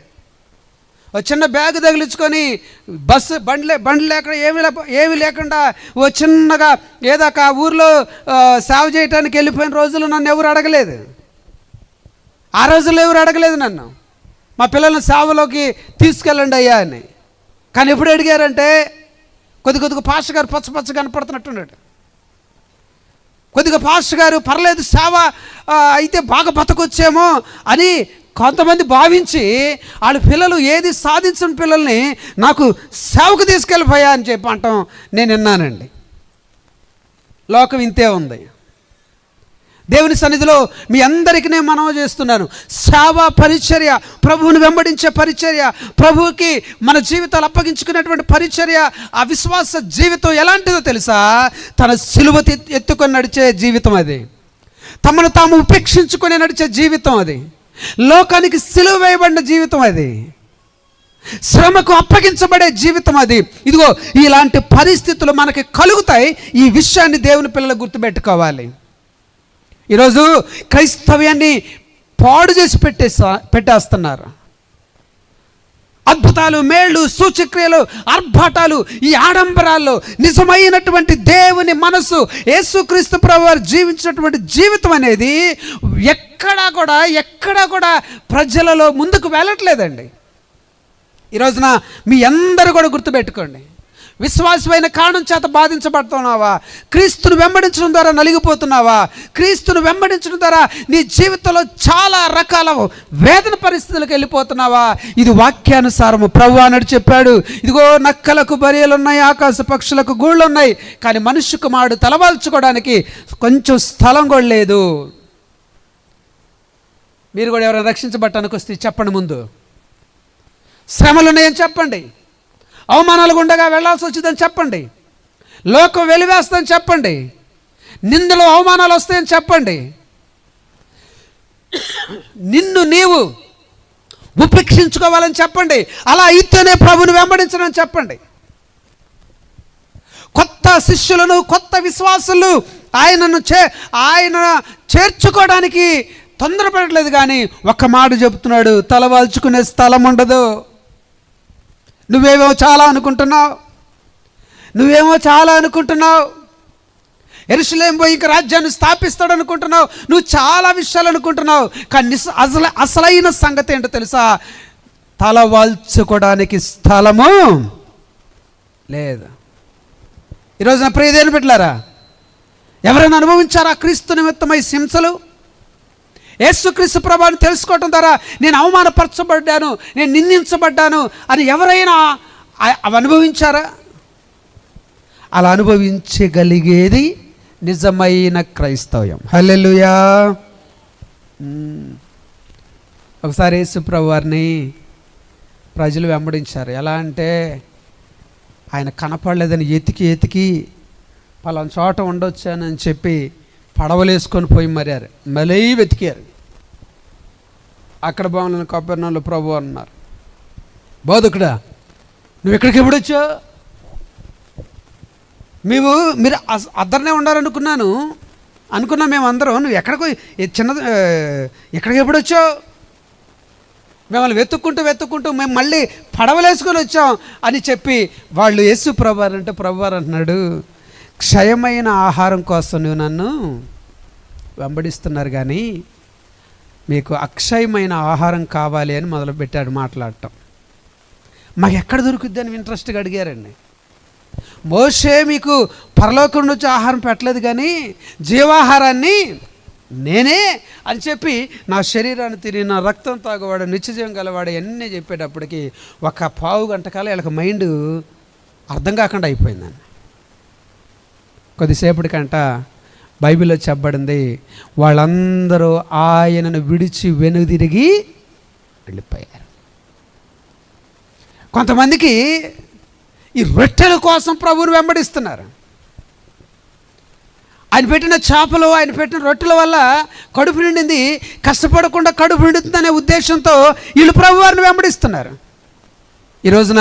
Speaker 1: ఒక చిన్న బ్యాగ్ తగిలించుకొని బండ్లు లేకుండా ఏమీ లేకుండా ఓ చిన్నగా ఏదో ఒక ఊర్లో సేవ చేయడానికి వెళ్ళిపోయిన రోజులు నన్ను ఎవరు అడగలేదు. ఆ రోజుల్లో ఎవరు అడగలేదు నన్ను, మా పిల్లల్ని సేవలోకి తీసుకెళ్ళండి అయ్యా అని. కానీ ఎప్పుడు అడిగారంటే, కొద్దిగా పాస్టర్ గారు పచ్చ కనపడుతున్నట్టున్నాడు, కొద్దిగా పాస్టర్ గారు పర్లేదు సేవ అయితే బాగా బతకొచ్చేమో అని కొంతమంది భావించి వాళ్ళ పిల్లలు ఏది సాధించిన పిల్లల్ని నాకు సేవకు తీసుకెళ్ళిపోయా అని చెప్పి అంటాం నేను విన్నానండి. లోకం ఇంతే ఉంది. దేవుని సన్నిధిలో మీ అందరికీ నేను మనవి చేస్తున్నాను, సేవా పరిచర్య, ప్రభువుని వెంబడించే పరిచర్య, ప్రభువుకి మన జీవితాలు అప్పగించుకునేటువంటి పరిచర్య, ఆ విశ్వాస జీవితం ఎలాంటిదో తెలుసా? తన సిలువ ఎత్తుకొని నడిచే జీవితం అది, తమను తాము ఉపేక్షించుకొని నడిచే జీవితం అది, లోకానికి సిలువ వేయబడిన జీవితం అది, శ్రమకు అప్పగించబడే జీవితం అది. ఇదిగో ఇలాంటి పరిస్థితులు మనకి కలుగుతాయి. ఈ విషయాన్ని దేవుని పిల్లలు గుర్తుపెట్టుకోవాలి. ఈరోజు క్రైస్తవ్యాన్ని పాడు చేసి పెట్టేస్తున్నారు. అద్భుతాలు, మేళ్ళు, సూచక్రియలు, ఆర్భాటాలు, ఈ ఆడంబరాల్లో నిజమైనటువంటి దేవుని మనసు, యేసుక్రీస్తు ప్రభువు వారు జీవించినటువంటి జీవితం అనేది ఎక్కడా కూడా ప్రజలలో ముందుకు వెళ్ళట్లేదండి. ఈ రోజున మీ అందరూ కూడా గుర్తుపెట్టుకోండి, విశ్వాసమైన కారణం చేత బాధించబడుతున్నావా? క్రీస్తును వెంబడించడం ద్వారా నలిగిపోతున్నావా? క్రీస్తును వెంబడించడం ద్వారా నీ జీవితంలో చాలా రకాల వేదన పరిస్థితులకు వెళ్ళిపోతున్నావా? ఇది వాక్యానుసారము. ప్రభువు అన్నాడు, చెప్పాడు, ఇదిగో నక్కలకు బరియలు ఉన్నాయి, ఆకాశ పక్షులకు గూళ్ళు ఉన్నాయి, కానీ మనుష్య కుమారుడు తలవాల్చుకోవడానికి కొంచెం స్థలం కూడా లేదు. మీరు కూడా ఎవరైనా రక్షించబట్టడానికి వస్తే చెప్పండి, ముందు శ్రమలు ఉన్నాయని చెప్పండి, అవమానాలు గుండగా వెళ్లాల్సి వచ్చిందని చెప్పండి, లోకం వెలివేస్తుందని చెప్పండి, నిందలు అవమానాలు వస్తాయని చెప్పండి, నిన్ను నీవు ఉపేక్షించుకోవాలని చెప్పండి. అలా అయితేనే ప్రభువుని వెంబడించడం చెప్పండి. కొత్త శిష్యులను, కొత్త విశ్వాసులు ఆయన చేర్చుకోవడానికి తొందరపడట్లేదు, కానీ ఒక్క మాట చెబుతున్నాడు, తల వాల్చుకునే స్థలం ఉండదు. నువ్వేమో చాలా అనుకుంటున్నావు. యెరూషలేము పోయి ఇంక రాజ్యాన్ని స్థాపిస్తాడు అనుకుంటున్నావు. నువ్వు చాలా విషయాలు అనుకుంటున్నావు, కానీ అసలైన సంగతి ఏంటో తెలుసా? తల వాల్చుకోవడానికి స్థలము లేదు. ఈరోజు నా ప్రియదేని బిడ్డలారా, ఎవరైనా అనుభవించారా క్రీస్తు నిమిత్తమై హింసలు? యేసుక్రీస్తు ప్రభువుని తెలుసుకోవటం ద్వారా నేను అవమానపరచబడ్డాను, నేను నిందించబడ్డాను అని ఎవరైనా అవి అనుభవించారా? అలా అనుభవించగలిగేది నిజమైన క్రైస్తవ్యం. హల్లెలూయా. ఒకసారి యేసు ప్రభువారిని ప్రజలు వెంబడించారు. ఎలా అంటే ఆయన కనపడలేదని ఎతికి పలానా చోట ఉండొచ్చానని చెప్పి పడవలేసుకొని పోయి మరీ వెతికారు. అక్కడ బాగున్నాను కపెర్నౌములో ప్రభు అన్నారు, బోధకుడా నువ్వు ఎక్కడికి ఎప్పుడొచ్చావు? మీరు అద్దరినే అనుకున్నాం మేమందరం. నువ్వు ఎక్కడికి ఎప్పుడొచ్చావు? మిమ్మల్ని వెతుక్కుంటూ మేము మళ్ళీ పడవలేసుకొని వచ్చాం అని చెప్పి వాళ్ళు యేసు ప్రభువారు అంటే ప్రభువారు అంటున్నాడు, క్షయమైన ఆహారం కోసం నువ్వు నన్ను వెంబడిస్తున్నారు, కానీ మీకు అక్షయమైన ఆహారం కావాలి అని మొదలుపెట్టాడు మాట్లాడటం. మాకు ఎక్కడ దొరుకుద్ది అని ఇంట్రెస్ట్గా అడిగారండి. మోషే మీకు పరలోకం నుంచి ఆహారం పెట్టలేదు, కానీ జీవాహారాన్ని నేనే అని చెప్పి నా శరీరాన్ని తిని నా రక్తం తాగవాడు నిత్యజీవం గలవాడు అన్నీ చెప్పేటప్పటికి ఒక పావు గంట కాలం వీళ్ళకి మైండ్ అర్థం కాకుండా అయిపోయిందని. కొద్దిసేపటికంట బైబిల్లో చెప్పబడింది, వాళ్ళందరూ ఆయనను విడిచి వెనుదిరిగి వెళ్ళిపోయారు. కొంతమందికి ఈ రొట్టెల కోసం ప్రభువుని వెంబడిస్తున్నారు. ఆయన పెట్టిన చేపలు, ఆయన పెట్టిన రొట్టెల వల్ల కడుపు నిండింది, కష్టపడకుండా కడుపు నిండుతుందనే ఉద్దేశంతో వీళ్ళు ప్రభువారిని వెంబడిస్తున్నారు. ఈ రోజున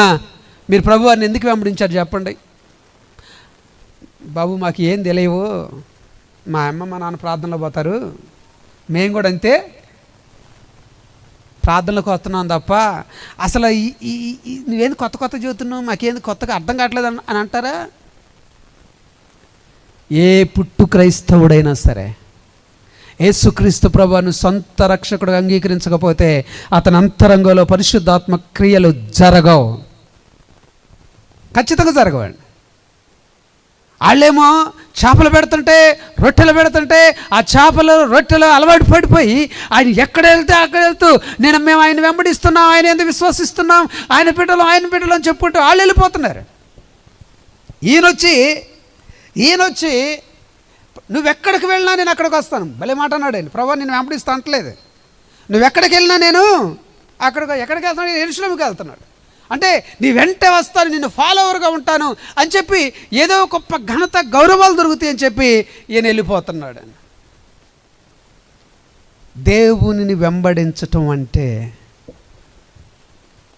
Speaker 1: మీరు ప్రభువారిని ఎందుకు వెంబడించారు చెప్పండి? బాబు మాకు ఏం తెలియవు, మా అమ్మ మా నాన్న ప్రార్థనలో పోతారు, మేము కూడా అంతే ప్రార్థనలకు వస్తున్నాం తప్ప అసలు నువ్వేంది కొత్త చెబుతున్నావు, మాకేంది కొత్తగా అర్థం కావట్లేదు అని అంటారా? ఏ పుట్టు క్రైస్తవుడైనా సరే యేసుక్రీస్తు ప్రభువును సొంత రక్షకుడు అంగీకరించకపోతే అతని అంతరంగంలో పరిశుద్ధాత్మ క్రియలు జరగవు, ఖచ్చితంగా జరగవండి. వాళ్ళేమో చేపలు పెడుతుంటే రొట్టెలు పెడుతుంటే ఆ చేపలు రొట్టెలు అలవాటు పడిపోయి ఆయన ఎక్కడ వెళ్తే అక్కడ వెళ్తూ మేము ఆయన వెంబడిస్తున్నాం, ఆయన ఎందుకు విశ్వసిస్తున్నాం, ఆయన బిడ్డలు అని చెప్పుకుంటూ వాళ్ళు వెళ్ళిపోతున్నారు. ఈయనొచ్చి నువ్వెక్కడికి వెళ్ళినా నేను అక్కడికి వస్తాను. భలే మాట అన్నాడు ఆయన. ప్రభు నేను వెంబడిస్తా అంటలేదు, నువ్వెక్కడికి వెళ్ళినా నేను ఎక్కడికి వెళ్తాను, నేను యెరూషలేముకి వెళ్తున్నాడు అంటే నీ వెంటే వస్తాను, నిన్ను ఫాలోవర్గా ఉంటాను అని చెప్పి ఏదో గొప్ప ఘనత గౌరవాలు దొరుకుతాయి అని చెప్పి ఈయన వెళ్ళిపోతున్నాడు. దేవునిని వెంబడించటం అంటే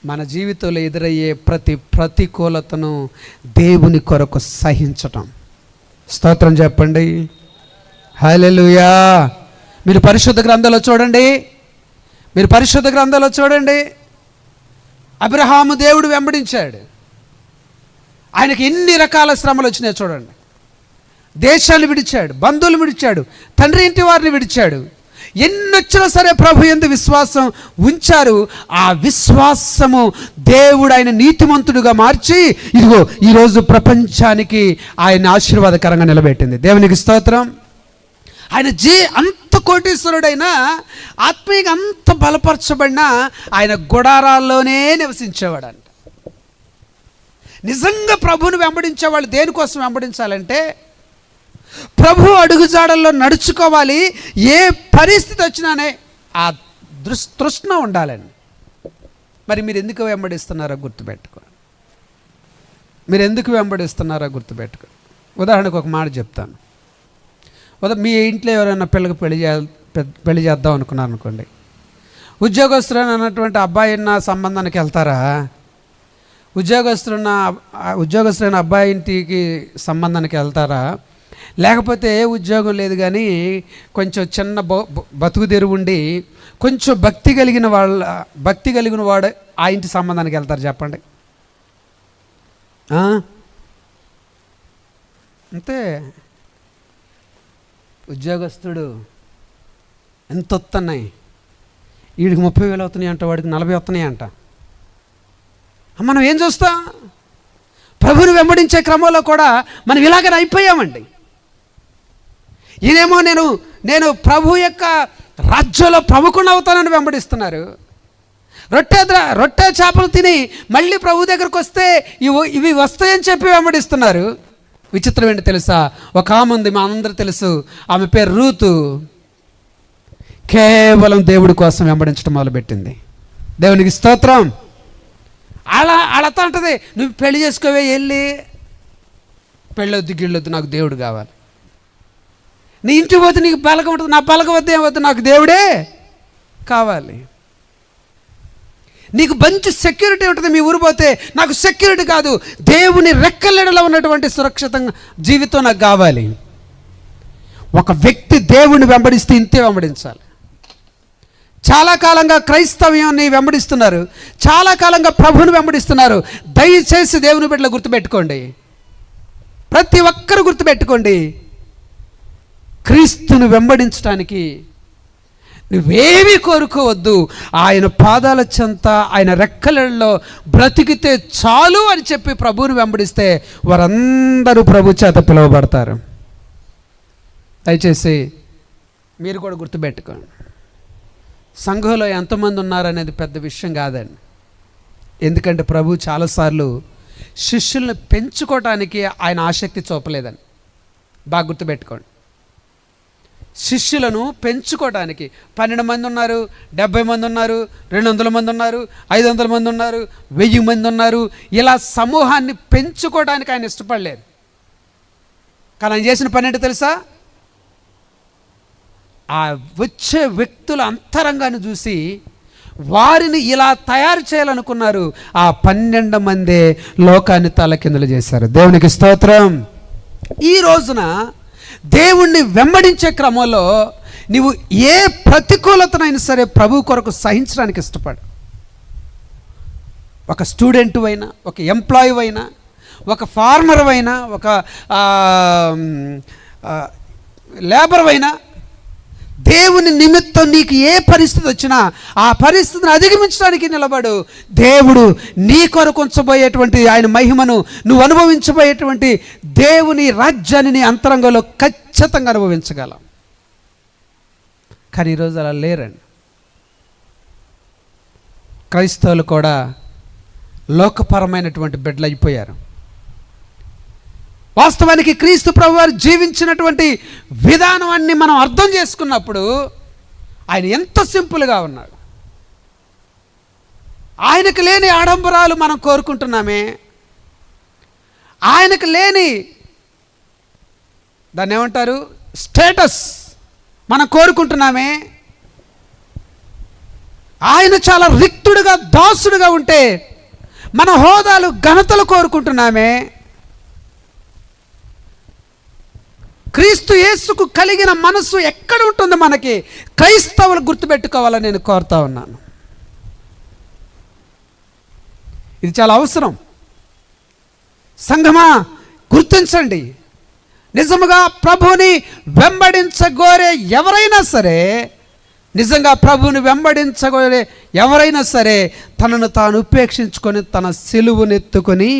Speaker 1: మన జీవితంలో ఎదురయ్యే ప్రతి ప్రతికూలతను దేవుని కొరకు సహించటం. స్తోత్రం చెప్పండి, హల్లెలూయా. మీరు పరిశుద్ధ గ్రంథంలో చూడండి, అబ్రహాము దేవుడు వెంబడించాడు, ఆయనకి ఎన్ని రకాల శ్రమలు వచ్చినాయో చూడండి. దేశాలు విడిచాడు, బంధువులు విడిచాడు, తండ్రి ఇంటి వారిని విడిచాడు. ఎన్నొచ్చినా సరే ప్రభు యందు విశ్వాసం ఉంచారు. ఆ విశ్వాసము దేవుడు ఆయన నీతిమంతుడుగా మార్చి ఇదిగో ఈరోజు ప్రపంచానికి ఆయన ఆశీర్వాదకరంగా నిలబెట్టింది. దేవునికి స్తోత్రం. ఆయన అంత కోటీశ్వరుడైనా ఆత్మీయంగా అంత బలపరచబడినా ఆయన గుడారాల్లోనే నివసించేవాడంట. నిజంగా ప్రభువుని వెంబడించేవాళ్ళు దేనికోసం వెంబడించాలంటే ప్రభు అడుగుజాడల్లో నడుచుకోవాలి, ఏ పరిస్థితి వచ్చినానే ఆ తృష్ణ ఉండాలండి. మరి మీరు ఎందుకు వెంబడిస్తున్నారో గుర్తుపెట్టుకో. ఉదాహరణకు ఒక మాట చెప్తాను. మీ ఇంట్లో ఎవరైనా పిల్లకి పెళ్లి చేద్దాం అనుకున్నారు అనుకోండి, ఉద్యోగస్తులు అన్నటువంటి అబ్బాయిన్న సంబంధానికి వెళ్తారా? ఉద్యోగస్తులైన అబ్బాయి ఇంటికి సంబంధానికి వెళ్తారా? లేకపోతే ఉద్యోగం లేదు కానీ కొంచెం చిన్న బతుకు తెరువు ఉండి కొంచెం భక్తి కలిగిన వాడు ఆ ఇంటి సంబంధానికి వెళ్తారు చెప్పండి. అంతే. ఉద్యోగస్తుడు ఎంత వస్తున్నాయి, వీడికి 30,000 అవుతున్నాయి అంట, వాడికి 40 వస్తున్నాయి అంట. మనం ఏం చూస్తాం? ప్రభుని వెంబడించే క్రమంలో కూడా మనం ఇలాగనే అయిపోయామండి. ఇదేమో నేను ప్రభు యొక్క రాజ్యంలో ప్రముఖుని అవుతానని వెంబడిస్తున్నారు. రొట్టె చేపలు తిని మళ్ళీ ప్రభు దగ్గరకు వస్తే ఇవి వస్తాయని చెప్పి వెంబడిస్తున్నారు. విచిత్రం ఏంటి తెలుసా? ఒక ఆమె ఉంది, మా అందరూ తెలుసు, ఆమె పేరు రూతు. కేవలం దేవుడి కోసం వెంబడించడం మొదలుపెట్టింది. దేవునికి స్తోత్రం. అలా అంటది, నువ్వు పెళ్లి చేసుకోవే, వెళ్ళి పెళ్ళొద్దు గిళ్ళొద్దు, నాకు దేవుడు కావాలి. నీ ఇంటికి పోతే నీకు పలక ఉంటుంది, నా పలక వద్ద ఏమొద్దు, నాకు దేవుడే కావాలి. నీకు మంచి సెక్యూరిటీ ఉంటుంది, మీ ఊరు పోతే నాకు సెక్యూరిటీ కాదు, దేవుని రెక్కలెడలో ఉన్నటువంటి సురక్షితంగా జీవితం నాకు కావాలి. ఒక వ్యక్తి దేవుని వెంబడిస్తే ఇంతే వెంబడించాలి. చాలా కాలంగా క్రైస్తవ్యాన్ని వెంబడిస్తున్నారు, చాలా కాలంగా ప్రభువుని వెంబడిస్తున్నారు. దయచేసి దేవుని బిడ్డలు గుర్తుపెట్టుకోండి, ప్రతి ఒక్కరు గుర్తుపెట్టుకోండి, క్రీస్తుని వెంబడించడానికి నువ్వేమీ కోరుకోవద్దు. ఆయన పాదాల చెంత, ఆయన రెక్కలలో బ్రతికితే చాలు అని చెప్పి ప్రభువుని వెంబడిస్తే వారందరూ ప్రభు చేత పిలువబడతారు. దయచేసి మీరు కూడా గుర్తుపెట్టుకోండి, సంఘంలో ఎంతమంది ఉన్నారనేది పెద్ద విషయం కాదండి. ఎందుకంటే ప్రభు చాలాసార్లు శిష్యుల్ని పెంచుకోవటానికి ఆయన ఆసక్తి చూపలేదని బాగా గుర్తుపెట్టుకోండి. శిష్యులను పెంచుకోవడానికి 12 మంది ఉన్నారు, 70 మంది ఉన్నారు, 200 మంది ఉన్నారు, 500 మంది ఉన్నారు, 1000 మంది ఉన్నారు. ఇలా సమూహాన్ని పెంచుకోవడానికి ఆయన ఇష్టపడలేదు. కానీ ఆయన చేసిన పని ఏంటో తెలుసా? ఆ వచ్చే వ్యక్తుల అంతరంగాన్ని చూసి వారిని ఇలా తయారు చేయాలనుకున్నారు. ఆ 12 మందే లోకాన్ని తలకిందులు చేశారు. దేవునికి స్తోత్రం. ఈ రోజున దేవుణ్ణి వెంబడించే క్రమంలో నీవు ఏ ప్రతికూలతనైనా సరే ప్రభు కొరకు సహించడానికి ఇష్టపడు. ఒక స్టూడెంట్ అయినా, ఒక ఎంప్లాయీ అయినా, ఒక ఫార్మర్ అయినా, ఒక లేబర్ అయినా, దేవుని నిమిత్తం నీకు ఏ పరిస్థితి వచ్చినా ఆ పరిస్థితిని అధిగమించడానికి నిలబడు. దేవుడు నీ కొరకు ఉంచబోయేటువంటి ఆయన మహిమను నువ్వు అనుభవించబోయేటువంటి దేవుని రాజ్యాన్ని నీ అంతరంగంలో ఖచ్చితంగా అనుభవించగలం. కానీ ఈరోజు అలా లేరండి. క్రైస్తవులు కూడా లోకపరమైనటువంటి బిడ్డలు అయిపోయారు. వాస్తవానికి క్రీస్తు ప్రభు వారు జీవించినటువంటి విధానాన్ని మనం అర్థం చేసుకున్నప్పుడు ఆయన ఎంత సింపుల్గా ఉన్నాడు. ఆయనకు లేని ఆడంబరాలు మనం కోరుకుంటున్నామే, ఆయనకు లేని దాన్ని ఏమంటారు స్టేటస్ మనం కోరుకుంటున్నామే. ఆయన చాలా రిక్తుడుగా దాసుడుగా ఉంటే మన హోదాలు ఘనతలు కోరుకుంటున్నామే. క్రీస్తు యేసుకు కలిగిన మనసు ఎక్కడ ఉంటుంది మనకి? క్రైస్తవులు గుర్తుపెట్టుకోవాలని నేను కోరుతా ఉన్నాను. ఇది చాలా అవసరం. సంఘమా గుర్తించండి, నిజముగా ప్రభువుని వెంబడించగోరే ఎవరైనా సరే, నిజంగా ప్రభువుని వెంబడించగోరే ఎవరైనా సరే తనను తాను ఉపేక్షించుకొని తన సిలువనెత్తుకొని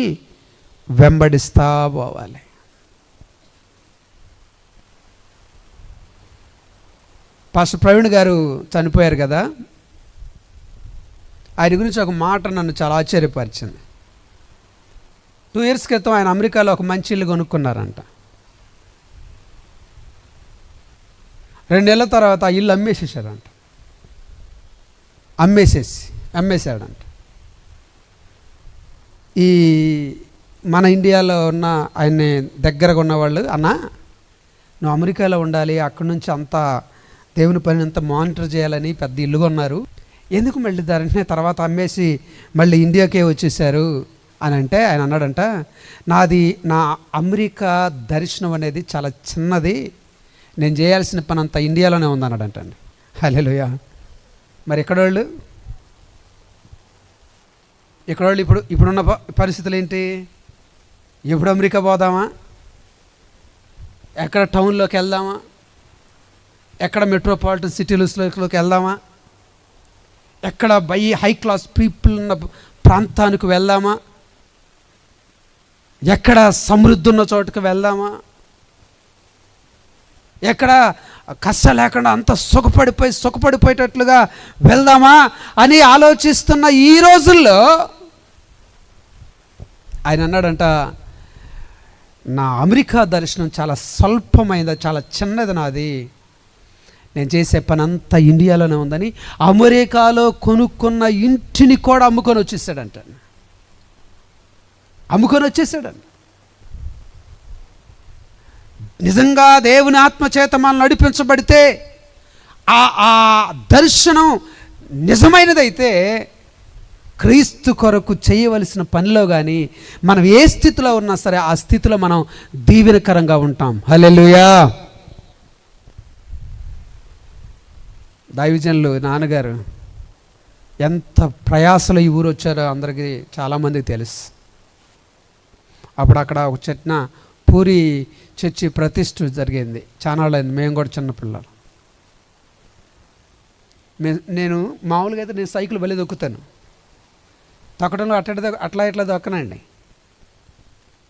Speaker 1: వెంబడిస్తా పోవాలి. పాస్టర్ ప్రవీణ్ గారు చనిపోయారు కదా, ఆయన గురించి ఒక మాట నన్ను చాలా ఆశ్చర్యపరిచింది. 2 years క్రితం ఆయన అమెరికాలో ఒక మంచి ఇల్లు కొనుక్కున్నారంట. 2 నెలల తర్వాత ఆ ఇల్లు అమ్మేసేసాడంట. అమ్మేశాడంట. ఈ మన ఇండియాలో ఉన్న ఆయన్ని దగ్గరగా ఉన్నవాళ్ళు, అన్న నువ్వు అమెరికాలో ఉండాలి, అక్కడి నుంచి అంతా దేవుని పని అంతా మానిటర్ చేయాలని పెద్ద ఇల్లు కొన్నారు, ఎందుకు మళ్ళీ దాన్ని తర్వాత అమ్మేసి మళ్ళీ ఇండియాకే వచ్చేసారు అని అంటే ఆయన అన్నాడంట, నా అమెరికా దర్శనం అనేది చాలా చిన్నది, నేను చేయాల్సిన పని అంతా ఇండియాలోనే ఉందన్నాడంటండి. హల్లెలూయా. మరి ఇక్కడోళ్ళు ఇప్పుడున్న పరిస్థితులు ఏంటి? ఎప్పుడు అమెరికా పోదామా, ఎక్కడ టౌన్లోకి వెళ్దామా, ఎక్కడ మెట్రోపాలిటన్ సిటీలలోకి వెళ్దామా, ఎక్కడ హై క్లాస్ పీపుల్ ఉన్న ప్రాంతానికి వెళ్దామా, ఎక్కడ సమృద్ధి ఉన్న చోటుకు వెళ్దామా, ఎక్కడ కష్టం లేకుండా అంత సుఖపడిపోయేటట్లుగా వెళ్దామా అని ఆలోచిస్తున్న ఈ రోజుల్లో ఆయన అన్నాడంట, నా అమెరికా దర్శనం చాలా స్వల్పమైనది, చాలా చిన్నది నాది, నేను చేసే పని అంతా ఇండియాలోనే ఉందని అమెరికాలో కొనుక్కున్న ఇంటిని కూడా అమ్ముకొని వచ్చేసాడంట. నిజంగా దేవుని ఆత్మచేత మనం నడిపించబడితే ఆ దర్శనం నిజమైనదైతే క్రీస్తు కొరకు చేయవలసిన పనిలో కానీ మనం ఏ స్థితిలో ఉన్నా సరే ఆ స్థితిలో మనం దీవెనకరంగా ఉంటాం. హల్లెలూయా. దైవజనులు నాన్నగారు ఎంత ప్రయాసలో ఈ ఊరు వచ్చారో అందరికీ చాలామందికి తెలుసు. అప్పుడు అక్కడ ఒక చిన్న పూరి చర్చి ప్రతిష్ఠ జరిగింది, చానాళ్ళైంది, మేము కూడా చిన్నపిల్లలు. నేను మామూలుగా అయితే నేను సైకిల్ వెళ్ళి దొక్కుతాను, తొక్కడంలో అట్లా ఇట్లా దొక్కనండి.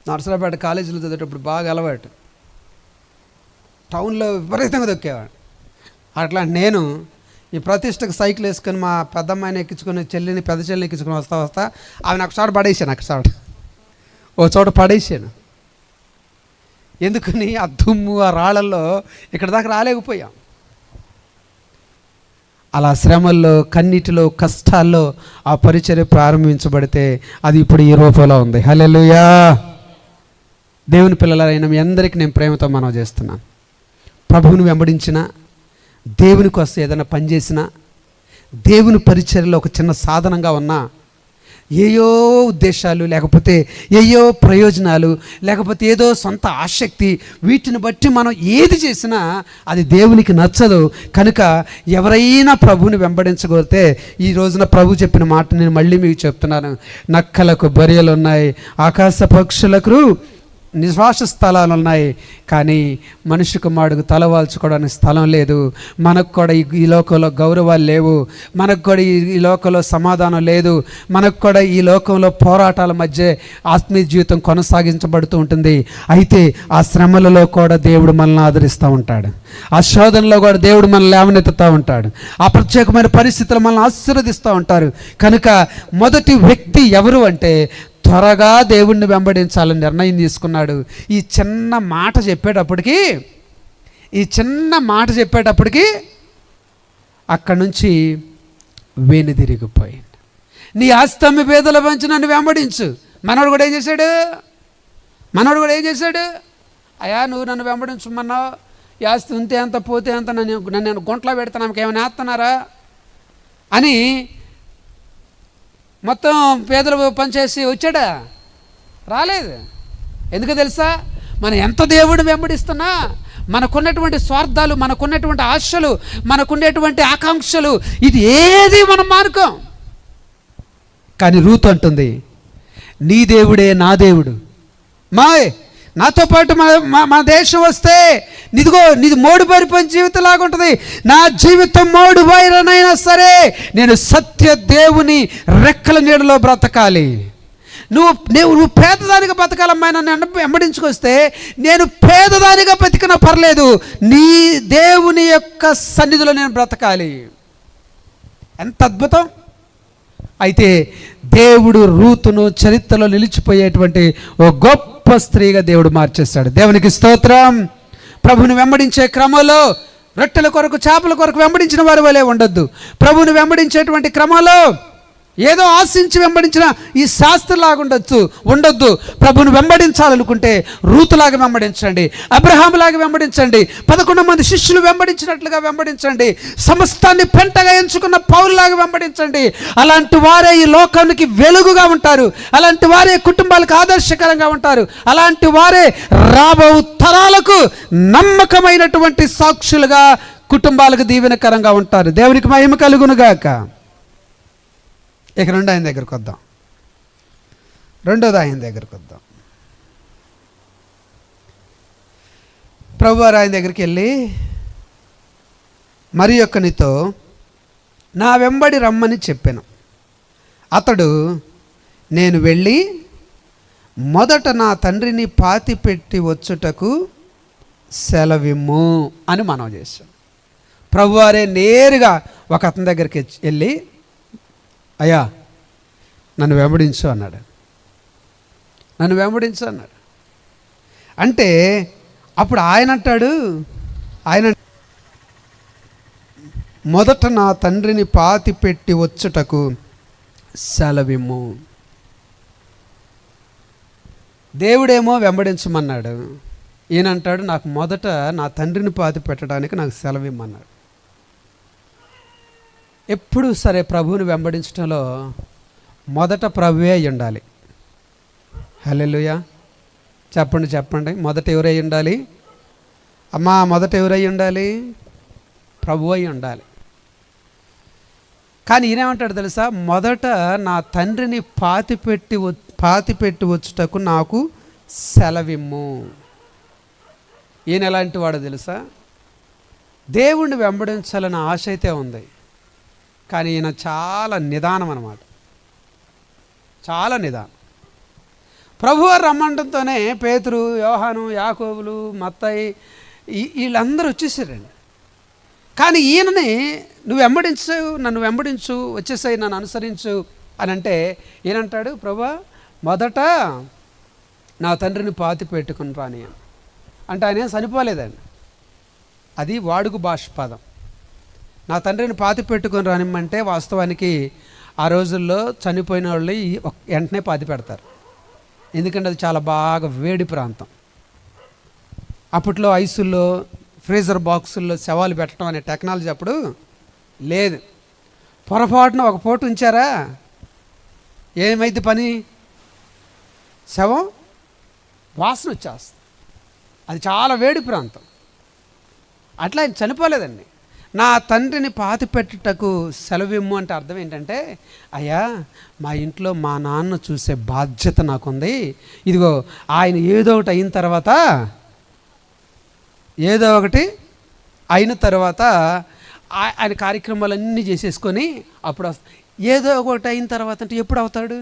Speaker 1: నర్సరాపేట కాలేజీలో చదివేటప్పుడు బాగా అలవాటు, టౌన్లో విపరీతంగా దొక్కేవాడు. అట్లా నేను ఈ ప్రతిష్టకు సైకిల్ వేసుకొని మా పెద్దమ్మాయిని ఎక్కించుకొని పెద్ద చెల్లిని ఎక్కించుకొని వస్తా ఆమె నాకు చోట పడేసాను, ఓ చోట పడేసాను. ఎందుకని ఆ దుమ్ము ఆ రాళ్ళల్లో ఇక్కడ దాకా రాలేకపోయాం. అలా శ్రమల్లో కన్నీటిలో కష్టాల్లో ఆ పరిచర్య ప్రారంభించబడితే అది ఇప్పుడు ఈ రూపంలో ఉంది. హల్లెలూయా. దేవుని పిల్లలైన మీ అందరికీ నేను ప్రేమతో మనవి చేస్తున్నాను, ప్రభువుని వెంబడించిన, దేవుని కోసం ఏదైనా పనిచేసినా, దేవుని పరిచర్యలో ఒక చిన్న సాధనంగా ఉన్నా, ఏయో ఉద్దేశాలు లేకపోతే ఏయో ప్రయోజనాలు లేకపోతే ఏదో సొంత ఆసక్తి, వీటిని బట్టి మనం ఏది చేసినా అది దేవునికి నచ్చదు. కనుక ఎవరైనా ప్రభువుని వెంబడించగలిగితే ఈ రోజున ప్రభు చెప్పిన మాట నేను మళ్ళీ మీకు చెప్తున్నాను, నక్కలకు బరియలు ఉన్నాయి, ఆకాశ పక్షులకు నివాస స్థలాలు ఉన్నాయి, కానీ మనిషి కుమారుడికి తలవాల్చుకోవడానికి స్థలం లేదు. మనకు కూడా ఈ లోకంలో గౌరవాలు లేవు, మనకు కూడా ఈ లోకంలో సమాధానం లేదు, మనకు కూడా ఈ లోకంలో పోరాటాల మధ్య ఆత్మీయ జీవితం కొనసాగించబడుతూ ఉంటుంది. అయితే ఆ శ్రమలలో కూడా దేవుడు మనల్ని ఆదరిస్తూ ఉంటాడు, ఆ శోధనలో కూడా దేవుడు మనల్ని లేవనెత్తుతూ ఉంటాడు, ఆ ప్రత్యేకమైన పరిస్థితులు మనల్ని ఆశీర్వదిస్తూ ఉంటారు. కనుక మొదటి వ్యక్తి ఎవరు అంటే త్వరగా దేవుణ్ణి వెంబడించాలని నిర్ణయం తీసుకున్నాడు. ఈ చిన్న మాట చెప్పేటప్పటికి అక్కడి నుంచి వెనుదిరిగిపోయింది. నీ ఆస్తమ్మి పేదల పంచి నన్ను వెంబడించు. మనోడు కూడా ఏం చేశాడు? అయ్యా నువ్వు నన్ను వెంబడించమన్నావు, ఈ ఆస్తి ఉంటే అంత పోతే అంత, నన్ను గుంట్లో పెడతాను, ఆమెకి ఏమైనా వేస్తున్నారా అని మొత్తం పేదలు పనిచేసి వచ్చాడా? రాలేదు. ఎందుకు తెలుసా? మనం ఎంత దేవుడిని వెంబడిస్తున్నా మనకున్నటువంటి స్వార్థాలు, మనకున్నటువంటి ఆశలు, మనకున్నటువంటి ఆకాంక్షలు, ఇది ఏది మనం మానుకోం. కానీ రూతు అంటుంది, నీ దేవుడే నా దేవుడు, నాతో పాటు మా దేశం వస్తే నీది మోడు పారిపోయిన జీవితం లాగా ఉంటుంది. నా జీవితం మోడు వైరనైనా సరే నేను సత్య దేవుని రెక్కల నీడలో బ్రతకాలి. నువ్వు పేదదానిగా బ్రతకాలమ్మా, నన్ను వెంబడించుకొస్తే నేను పేదదానిగా బ్రతికినా పర్లేదు, నీ దేవుని యొక్క సన్నిధిలో నేను బ్రతకాలి. ఎంత అద్భుతం! అయితే దేవుడు రూతును చరిత్రలో నిలిచిపోయేటువంటి ఓ గొప్ప స్త్రీగా దేవుడు మార్చేస్తాడు. దేవునికి స్తోత్రం. ప్రభుని వెంబడించే క్రమంలో రొట్టెల కొరకు చేపల కొరకు వెంబడించిన వారి వలె ఉండొద్దు. ప్రభుని వెంబడించేటువంటి క్రమంలో ఏదో ఆశించి వెంబడించిన ఈ శాస్త్రలాగా ఉండొద్దు. ప్రభుని వెంబడించాలనుకుంటే రూతులాగా వెంబడించండి, అబ్రహాములాగా వెంబడించండి, 11 మంది శిష్యులు వెంబడించినట్లుగా వెంబడించండి, సమస్తాన్ని పెంటగా ఎంచుకున్న పౌరులాగా వెంబడించండి. అలాంటి వారే ఈ లోకానికి వెలుగుగా ఉంటారు, అలాంటి వారే కుటుంబాలకు ఆదర్శకరంగా ఉంటారు, అలాంటి వారే రాబో తరాలకు నమ్మకమైనటువంటి సాక్షులుగా కుటుంబాలకు దీవెనకరంగా ఉంటారు. దేవునికి మహిమ కలుగునుగాక. ఇక రెండో ఆయన దగ్గరకు వద్దాం. ప్రభువారు ఆయన దగ్గరికి వెళ్ళి మరి యొక్కనితో నా వెంబడి రమ్మని చెప్పాను. అతడు నేను వెళ్ళి మొదట నా తండ్రిని పాతిపెట్టి వచ్చుటకు సెలవిమ్ము అని మనవి చేశాం. ప్రభువారే నేరుగా ఒక అతని దగ్గరికి వెళ్ళి అయ్యా నన్ను వెంబడించు అన్నాడు. అంటే అప్పుడు ఆయన అంటాడు, మొదట నా తండ్రిని పాతిపెట్టి వచ్చుటకు సెలవిమ్ము. దేవుడేమో వెంబడించమన్నాడు, ఈయనంటాడు నాకు మొదట నా తండ్రిని పాతి పెట్టడానికి నాకు సెలవిమ్మన్నాడు. ఎప్పుడు సరే ప్రభువుని వెంబడించడంలో మొదట ప్రభువే అయి ఉండాలి. హల్లెలూయా. చెప్పండి. మొదట ఎవరై ఉండాలి అమ్మా? మొదట ఎవరై ఉండాలి? ప్రభువు అయి ఉండాలి. కానీ ఈయనేమంటాడు తెలుసా? మొదట నా తండ్రిని పాతిపెట్టి వచ్చుటకు నాకు సెలవిమ్ము. ఈయన ఎలాంటి వాడు తెలుసా? దేవుణ్ణి వెంబడించాలని ఆశ అయితే ఉంది, కానీ ఈయన చాలా నిదానం అన్నమాట, చాలా నిదానం. ప్రభువారు రమ్మంటంతోనే పేతురు, యోహాను, యాకోబులు, మత్తయి వీళ్ళందరూ వచ్చేసారండి. కానీ ఈయనని నన్ను వెంబడించు, వచ్చేసాయి, నన్ను అనుసరించు అని అంటే ఈయనంటాడు, ప్రభువా మొదట నా తండ్రిని పాతి పెట్టుకుని రాని అంటే ఆయన ఏం చనిపోలేదండి, అది వాడుక భాష పదం. నా తండ్రిని పాతి పెట్టుకొని రానిమ్మంటే వాస్తవానికి ఆ రోజుల్లో చనిపోయిన వాళ్ళు వెంటనే పాతి పెడతారు, ఎందుకంటే అది చాలా బాగా వేడి ప్రాంతం. అప్పట్లో ఐసుల్లో, ఫ్రీజర్ బాక్సుల్లో శవాలు పెట్టడం అనే టెక్నాలజీ అప్పుడు లేదు. పొరపాటున ఒక పూట ఉంచారా ఏమైంది పని? శవం వాసన వచ్చేస్తుంది, అది చాలా వేడి ప్రాంతం. అట్లా ఆయన చనిపోలేదండి. నా తండ్రిని పాతి పెట్టుటకు సెలవిమ్ము అంటే అర్థం ఏంటంటే, అయ్యా మా ఇంట్లో మా నాన్న చూసే బాధ్యత నాకుంది, ఇదిగో ఆయన ఏదో ఒకటి అయిన తర్వాత ఆయన కార్యక్రమాలన్నీ చేసేసుకొని అప్పుడు ఏదో ఒకటి అయిన తర్వాత అంటే ఎప్పుడు అవుతాడు?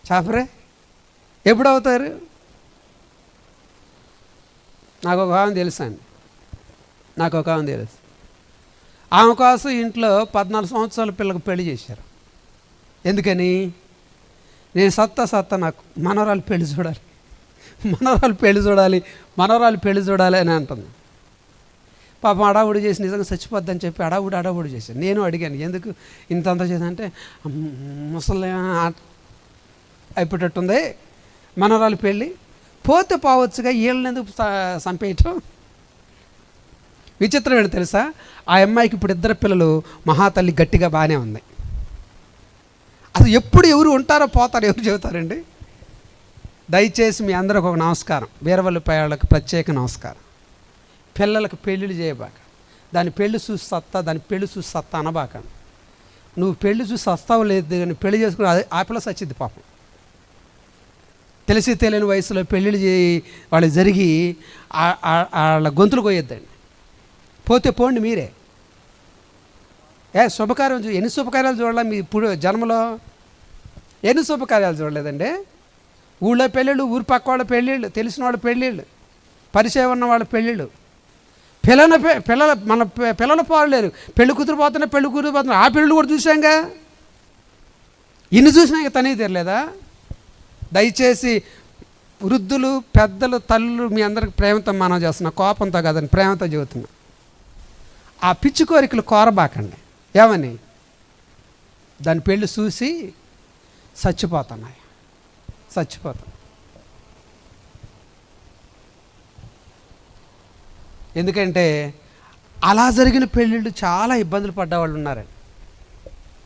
Speaker 1: చాపరే ఎప్పుడు అవుతారు? నాకు ఒక ఆమె తెలుసు. ఆమె కోసం ఇంట్లో 14 సంవత్సరాల పిల్లలకు పెళ్లి చేశారు. ఎందుకని? నేను సత్తా నాకు మనవరాలు పెళ్లి చూడాలి అని అంటుంది. పాపం అడావుడి చేసి నిజంగా చచ్చిపోద్దని చెప్పి అడావుడి చేశాను. నేను అడిగాను, ఎందుకు ఇంతంతా చేశానంటే, ముసలి అయిపోయేటట్టుంది మనవరాలు పెళ్ళి, పోతే పోవచ్చుగా వీళ్ళని ఎందుకు చంపేయటం. విచిత్రం ఏంటి తెలుసా? ఆ అమ్మాయికి ఇప్పుడు 2 పిల్లలు, మహాతల్లి గట్టిగా బాగానే ఉంది. అసలు ఎప్పుడు ఎవరు ఉంటారో పోతారో ఎవరు చెబుతారండి? దయచేసి మీ అందరికి ఒక నమస్కారం, వీరవల్లిపై వాళ్ళకి ప్రత్యేక నమస్కారం. పిల్లలకు పెళ్ళిళ్ళు చేయబాక, దాని పెళ్ళి చూసి సత్తా అనబాక. నువ్వు పెళ్ళి చూసి వస్తావు లేదు కానీ పెళ్లి చేసుకుని ఆ పిల్ల సచ్చిద్ది పాపం. తెలిసి తెలియని వయసులో పెళ్ళిళ్ళు వాళ్ళు జరిగి వాళ్ళ గొంతులు కోయొద్దండి. పోతే పోండి మీరే. శుభకార్యం ఎన్ని శుభకార్యాలు చూడాలి మీ ఇప్పుడు జన్మలో? ఎన్ని శుభకార్యాలు చూడలేదండి? ఊళ్ళో పెళ్ళిళ్ళు, ఊరి పక్క వాళ్ళ పెళ్ళిళ్ళు, తెలిసిన వాళ్ళ పెళ్ళిళ్ళు, పరిచయం ఉన్న వాళ్ళ పెళ్ళిళ్ళు, మన పిల్లలు పోలేరు, పెళ్లి కూతురు పోతున్నా ఆ పెళ్ళిళ్ళు కూడా చూసాంగా. ఇన్ని చూసినా ఇక తనే తెరలేదా? దయచేసి వృద్ధులు, పెద్దలు, తల్లులు మీ అందరికి ప్రేమతో మనం చేస్తున్నా, కోపంతో కాదని ప్రేమతో చెబుతున్నా. ఆ పిచ్చి కోరికలు కోరబాకండి. ఏమని? దాని పెళ్ళి చూసి చచ్చిపోతున్నాయి. ఎందుకంటే అలా జరిగిన పెళ్ళిళ్ళు చాలా ఇబ్బందులు పడ్డవాళ్ళు ఉన్నారండి.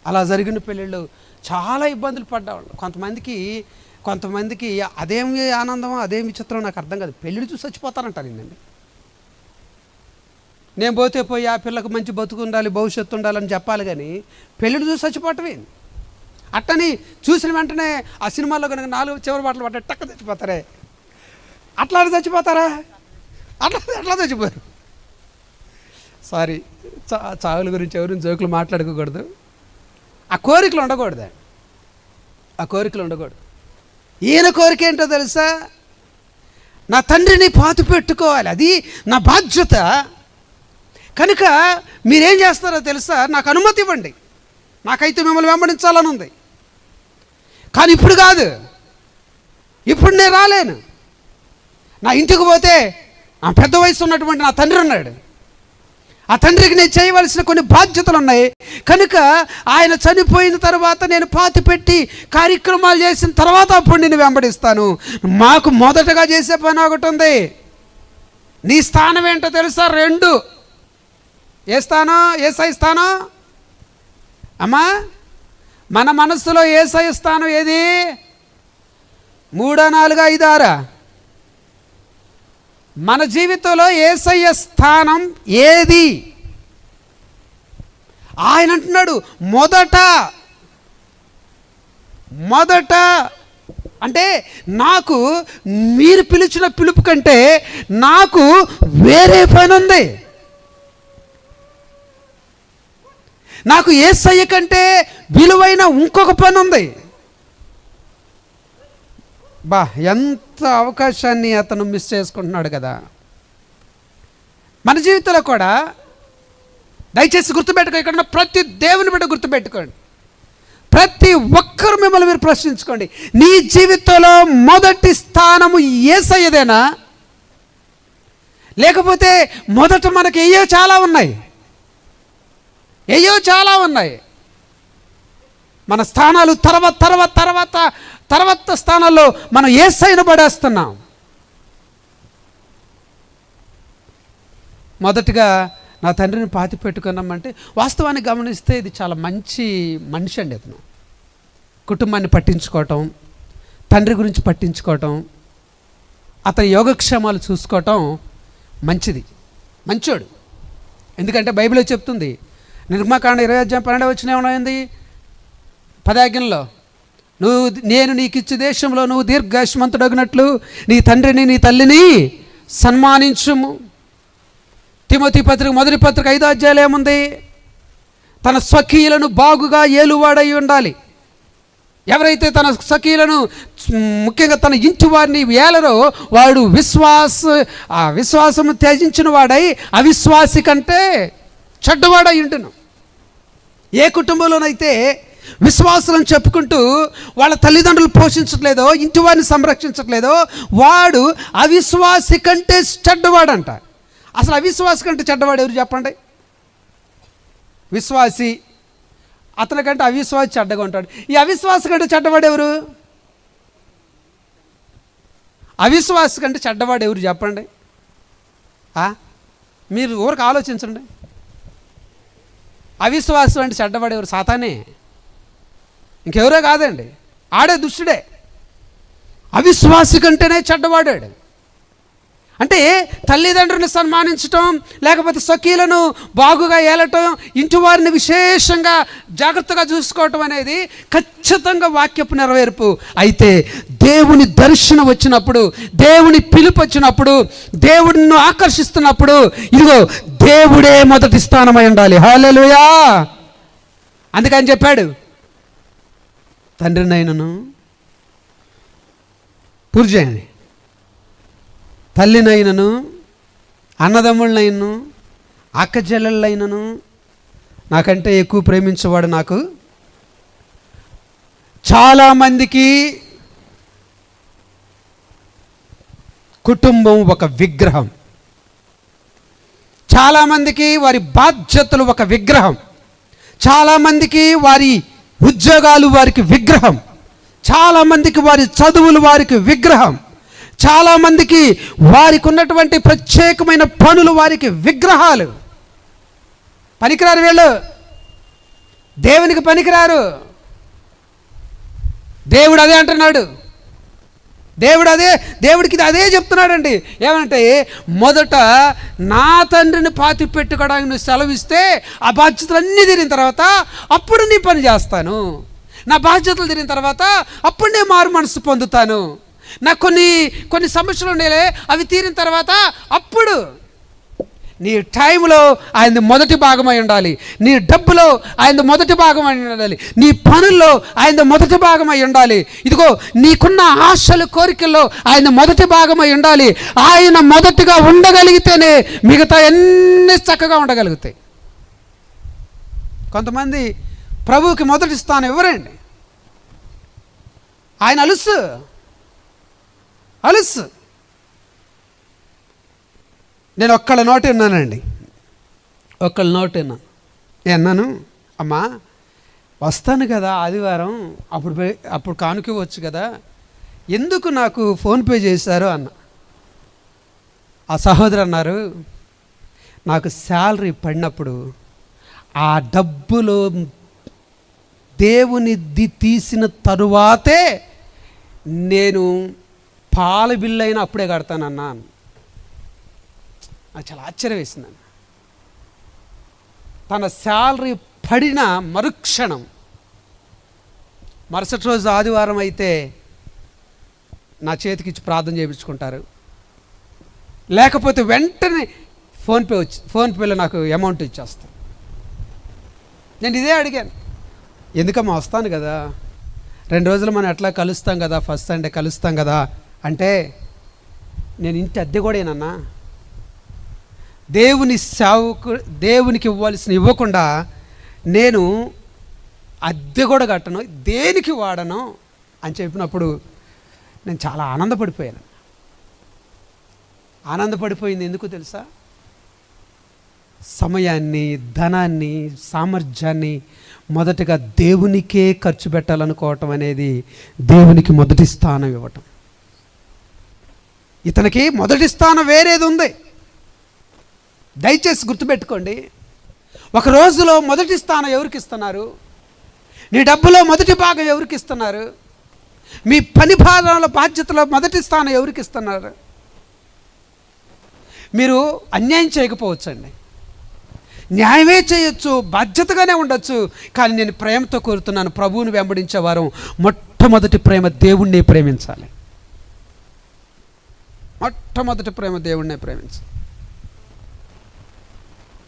Speaker 1: అలా జరిగిన పెళ్ళిళ్ళు చాలా ఇబ్బందులు పడ్డవాళ్ళు. కొంతమందికి అదేమి ఆనందమో అదేమి విచిత్రం నాకు అర్థం కాదు. పెళ్ళిళ్ళు చూసి చచ్చిపోతారంటారు ఏంటండి. నేను పోయి ఆ పిల్లకు మంచి బతుకు ఉండాలి, భవిష్యత్తు ఉండాలని చెప్పాలి, కానీ పెళ్ళిళ్ళు చూసి చచ్చిపోవటమే. అట్టని చూసిన వెంటనే ఆ సినిమాలో కనుక 4 చివరి బాటలు పడ్డ టక్క చచ్చిపోతారే, అట్లా చచ్చిపోతారా? అట్లా చచ్చిపోయారు. సారీ, చావుల గురించి ఎవరిని జోకులు మాట్లాడుకోకూడదు. ఆ కోరికలు ఉండకూడదు. ఈయన కోరిక ఏంటో తెలుసా? నా తండ్రిని పాతి పెట్టుకోవాలి, అది నా బాధ్యత. కనుక మీరేం చేస్తారో తెలుసా? నాకు అనుమతి ఇవ్వండి, నాకైతే మిమ్మల్ని వెంబడించాలని ఉంది, కానీ ఇప్పుడు కాదు, ఇప్పుడు నేను రాలేను. నా ఇంటికి పోతే ఆ పెద్ద వయసు ఉన్నటువంటి నా తండ్రి ఉన్నాడు, ఆ తండ్రికి నేను చేయవలసిన కొన్ని బాధ్యతలు ఉన్నాయి. కనుక ఆయన చనిపోయిన తర్వాత నేను పాతి పెట్టి కార్యక్రమాలు చేసిన తర్వాత అప్పుడు నేను వెంబడిస్తాను. మాకు మొదటగా చేసే పని ఒకటి ఉంది. నీ స్థానం ఏంటో తెలుసా? 2. ఏ స్థానం? యేసయ్య స్థానం. అమ్మా, మన మనస్సులో యేసయ్య స్థానం ఏది? 3, 4, 5, 6. మన జీవితంలో యేసయ్య స్థానం ఏది? ఆయన అంటున్నాడు మొదట అంటే నాకు మీరు పిలిచిన పిలుపు కంటే నాకు వేరే పని ఉంది. నాకు యేసయ్య కంటే విలువైన ఇంకొక పని ఉంది. ఎంత అవకాశాన్ని అతను మిస్ చేసుకుంటున్నాడు కదా. మన జీవితంలో కూడా దయచేసి గుర్తుపెట్టుకో, ఇక్కడ ఉన్న ప్రతి దేవుని బిడ్డ గుర్తుపెట్టుకోండి. ప్రతి ఒక్కరు మిమ్మల్ని మీరు ప్రశ్నించుకోండి. నీ జీవితంలో మొదటి స్థానము యేసయ్యదేనా? లేకపోతే మొదట మనకి ఏయో చాలా ఉన్నాయి. మన స్థానాలు తర్వాత స్థానాల్లో మనం యేసయ్యను పడేస్తున్నాం. మొదటిగా నా తండ్రిని పాతి పెట్టుకున్నామంటే వాస్తవాన్ని గమనిస్తే ఇది చాలా మంచి మనిషి అండి. అతను కుటుంబాన్ని పట్టించుకోవటం, తండ్రి గురించి పట్టించుకోవటం, అతని యోగక్షేమాలు చూసుకోవటం మంచోడు. ఎందుకంటే బైబిల్లో చెప్తుంది, నిర్గమకాండ 20:12 ఏమైంది? 10 ఆజ్ఞల్లో నేను నీకు ఇచ్చే దేశంలో నువ్వు దీర్ఘాయుష్మంతుడగినట్లు నీ తండ్రిని నీ తల్లిని సన్మానించుము. తిమోతి పత్రిక 1 పత్రిక 5 అధ్యాయాలు ఏముంది? తన స్వకీయులను బాగుగా ఏలువాడై ఉండాలి. ఎవరైతే తన స్వకీయులను, ముఖ్యంగా తన ఇంటి వారిని ఏలరో వాడు విశ్వాసము త్యజించిన వాడై అవిశ్వాసి కంటే చెడ్డవాడై ఉంటును. ఏ కుటుంబంలోనైతే విశ్వాసులను చెప్పుకుంటూ వాళ్ళ తల్లిదండ్రులు పోషించట్లేదో, ఇంటి వారిని సంరక్షించట్లేదో వాడు అవిశ్వాసి కంటే చెడ్డవాడంట. అసలు అవిశ్వాసి కంటే చెడ్డవాడు ఎవరు చెప్పండి? విశ్వాసి, అతని కంటే అవిశ్వాసి చెడ్డగా ఉంటాడు. ఈ అవిశ్వాసి కంటే చెడ్డవాడు ఎవరు? అవిశ్వాసి కంటే చెడ్డవాడు ఎవరు చెప్పండి? మీరు ఊరికి ఆలోచించండి. అవిశ్వాసం అంటే చెడ్డవాడు ఎవరు? సాతానే, ఇంకెవరో కాదండి, ఆడే దుష్టుడే. అవిశ్వాసి కంటేనే చెడ్డవాడాడు. అంటే తల్లిదండ్రులను సన్మానించటం, లేకపోతే స్వకీయులను బాగుగా ఏలటం, ఇంటి వారిని విశేషంగా జాగ్రత్తగా చూసుకోవటం అనేది ఖచ్చితంగా వాక్యపు నెరవేర్పు. అయితే దేవుని దర్శనం వచ్చినప్పుడు, దేవుని పిలుపు వచ్చినప్పుడు, దేవుడిని ఆకర్షిస్తున్నప్పుడు ఇదిగో దేవుడే మొదటి స్థానమై ఉండాలి. హల్లెలూయా. అందుకని చెప్పాడు, తండ్రినైనను పూజ చేయండి, తల్లినైనను, అన్నదమ్ముళ్ళనైనను, అక్కచెల్లెళ్ళైనను నాకంటే ఎక్కువ ప్రేమించేవాడు నాకు. చాలామందికి కుటుంబం ఒక విగ్రహం, చాలామందికి వారి బాధ్యతలు ఒక విగ్రహం, చాలామందికి వారి ఉద్యోగాలు వారికి విగ్రహం, చాలామందికి వారి చదువులు వారికి విగ్రహం, చాలామందికి వారికి ఉన్నటువంటి ప్రత్యేకమైన పనులు వారికి విగ్రహాలు. పనికిరారు వీళ్ళు, దేవునికి పనికిరారు. దేవుడు అదే అంటున్నాడు, దేవుడికి అదే చెప్తున్నాడండి. ఏమంటే మొదట నా తండ్రిని పాతి పెట్టుకోవడానికి నువ్వు సెలవిస్తే ఆ బాధ్యతలన్నీ తీరిన తర్వాత అప్పుడు నీ పని చేస్తాను. నా బాధ్యతలు తీరిన తర్వాత అప్పుడు నేను మారు మనసు పొందుతాను. నాకు కొన్ని సమస్యలు ఉండేలే, అవి తీరిన తర్వాత అప్పుడు నీ టైంలో ఆయనది మొదటి భాగమై ఉండాలి, నీ డబ్బులో ఆయనది మొదటి భాగమై ఉండాలి, నీ పనుల్లో ఆయనది మొదటి భాగమై ఉండాలి. ఇదిగో నీకున్న ఆశలు కోరికల్లో ఆయన మొదటి భాగమై ఉండాలి. ఆయన మొదటిగా ఉండగలిగితేనే మిగతా ఎన్ని చక్కగా ఉండగలుగుతాయి. కొంతమంది ప్రభువుకి మొదటి స్థానం ఇవ్వరండి. ఆయన అలుసు. నేను ఒక్కళ్ళ నోట విన్నానండి, ఒక్కళ్ళ నోట విన్నాను. అమ్మా వస్తాను కదా ఆదివారం, అప్పుడు కానుకోవచ్చు కదా, ఎందుకు నాకు ఫోన్పే చేశారు అన్న. ఆ సహోదరు అన్నారు, నాకు శాలరీ పడినప్పుడు ఆ డబ్బులో దేవునిది తీసిన తరువాతే నేను పాల బిల్లు అయినా అప్పుడే కడతానన్నా. నాకు చాలా ఆశ్చర్యం వేసిందండి. తన శాలరీ పడిన మరుక్షణం, మరుసటి రోజు ఆదివారం అయితే నా చేతికి ఇచ్చి ప్రార్థన చేయించుకుంటారు, లేకపోతే వెంటనే ఫోన్పేలో నాకు అమౌంట్ ఇచ్చేస్తాను. నేను ఇదే అడిగాను, ఎందుకమ్మా వస్తాను కదా, 2 రోజులు మనం ఎట్లా కలుస్తాం కదా, ఫస్ట్ సండే కలుస్తాం కదా అంటే, నేను ఇంటి అద్దె కూడా ఏనన్నా, దేవునికి ఇవ్వకుండా నేను అద్దె కూడా కట్టను, దేనికి వాడను అని చెప్పినప్పుడు నేను చాలా ఆనందపడిపోయాను. ఆనందపడిపోయింది ఎందుకు తెలుసా? సమయాన్ని, ధనాన్ని, సామర్థ్యాన్ని మొదటగా దేవునికే ఖర్చు పెట్టాలనుకోవటం అనేది దేవునికి మొదటి స్థానం ఇవ్వటం. ఇతనికి మొదటి స్థానం వేరేది ఉంది. దయచేసి గుర్తుపెట్టుకోండి, ఒక రోజులో మొదటి స్థానం ఎవరికి ఇస్తున్నారు? నీ డబ్బులో మొదటి భాగం ఎవరికి ఇస్తున్నారు? మీ పని భాగాల బాధ్యతలో మొదటి స్థానం ఎవరికి ఇస్తున్నారు? మీరు అన్యాయం చేయకపోవచ్చండి, న్యాయమే చేయొచ్చు, బాధ్యతగానే ఉండొచ్చు, కానీ నేను ప్రేమతో కోరుతున్నాను, ప్రభువుని వెంబడించే వారు మొట్టమొదటి ప్రేమ దేవుణ్ణి ప్రేమించాలి. మొట్టమొదటి ప్రేమ దేవుణ్ణే ప్రేమించాలి.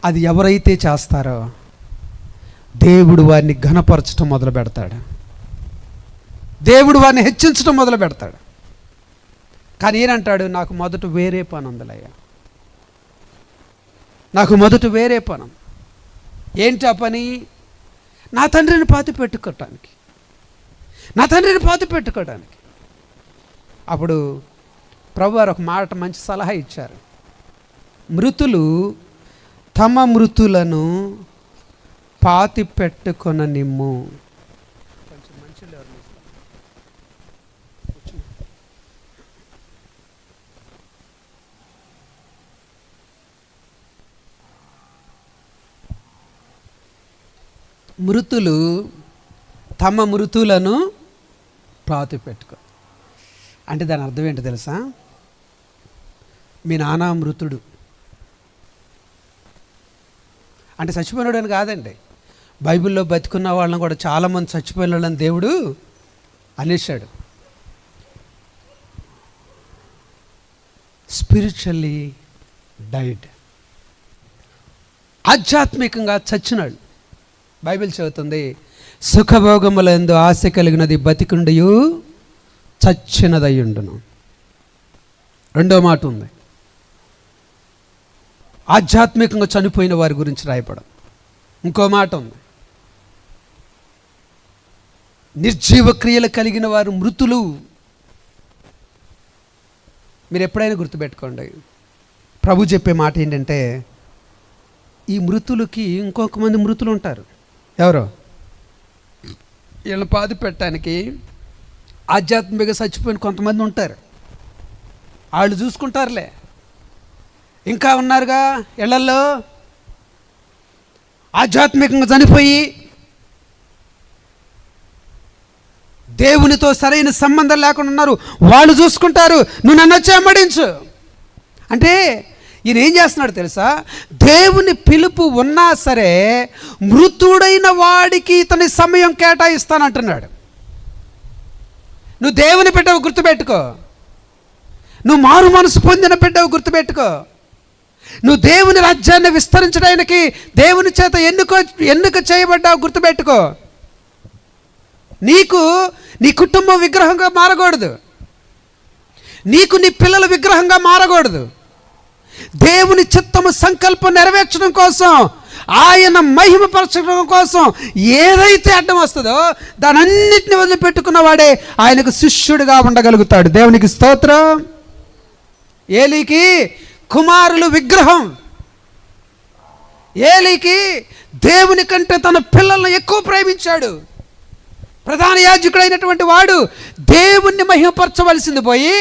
Speaker 1: అది ఎవరైతే చేస్తారో దేవుడు వారిని ఘనపరచడం మొదలు పెడతాడు, దేవుడు వారిని హెచ్చించడం మొదలు పెడతాడు. కానీ ఏనంటాడు, నాకు మొదట వేరే పని ఉందిలయ్యా, నాకు మొదట వేరే పని. ఏంటి ఆ పని? నా తండ్రిని పాతి పెట్టుకోవటానికి, నా తండ్రిని పాతి పెట్టుకోవడానికి. అప్పుడు ప్రభువారు ఒక మాట, మంచి సలహా ఇచ్చారు. మృతులు తమ మృతులను పాతి పెట్టుకొననిమ్ము. కొంచెం మంచిలో మృతులు తమ మృతులను పాతి పెట్టుకో అంటే దాని అర్థం ఏంటో తెలుసా? మీ నాన్న మృతుడు అంటే చచ్చిపోయినాడు అని కాదండి. బైబిల్లో బతికున్న వాళ్ళని కూడా చాలామంది చచ్చిపోయిన వాళ్ళని దేవుడు అనేశాడు. స్పిరిచువల్లీ డైడ్, ఆధ్యాత్మికంగా చచ్చినాడు. బైబిల్ చెబుతుంది, సుఖభోగములందు ఆశ కలిగినది బతికుండియు చచ్చినదయ్యుండును. రెండో మాట ఉంది, ఆధ్యాత్మికంగా చనిపోయిన వారి గురించి రాయపడం. ఇంకో మాట ఉంది, నిర్జీవ క్రియలు కలిగిన వారు మృతులు. మీరు ఎప్పుడైనా గుర్తుపెట్టుకోండి, ప్రభు చెప్పే మాట ఏంటంటే, ఈ మృతులకి ఇంకొక మంది మృతులు ఉంటారు. ఎవరో వీళ్ళని పాతి పెట్టడానికి ఆధ్యాత్మికంగా చచ్చిపోయిన కొంతమంది ఉంటారు, వాళ్ళు చూసుకుంటారులే. ఇంకా ఉన్నారుగా ఇళ్లల్లో ఆధ్యాత్మికంగా చనిపోయి దేవునితో సరైన సంబంధం లేకుండా ఉన్నారు, వాళ్ళు చూసుకుంటారు. నువ్వు నన్ను వచ్చి వెంబడించు అంటే ఈయన ఏం చేస్తున్నాడు తెలుసా? దేవుని పిలుపు ఉన్నా సరే మృతుడైన వాడికి ఇతని సమయం కేటాయిస్తానంటున్నాడు. నువ్వు దేవుని బిడ్డవు గుర్తుపెట్టుకో, నువ్వు మారు మనసు పొందిన బిడ్డవు గుర్తుపెట్టుకో, నువ్వు దేవుని రాజ్యాన్ని విస్తరించడానికి దేవుని చేత ఎన్నుక చేయబడ్డావు గుర్తుపెట్టుకో. నీకు నీ కుటుంబం విగ్రహంగా మారకూడదు, నీకు నీ పిల్లల విగ్రహంగా మారకూడదు. దేవుని చిత్తము సంకల్పం నెరవేర్చడం కోసం, ఆయన మహిమపరచడం కోసం ఏదైతే అడ్డం వస్తుందో దాని అన్నిటిని వదిలిపెట్టుకున్న వాడే ఆయనకు శిష్యుడిగా ఉండగలుగుతాడు. దేవునికి స్తోత్రం. ఏలీకి కుమారులు విగ్రహం. ఏలీకి దేవుని కంటే తన పిల్లలను ఎక్కువ ప్రేమించాడు. ప్రధాన యాజకుడైనటువంటి వాడు దేవుణ్ణి మహిమపరచవలసింది పోయి,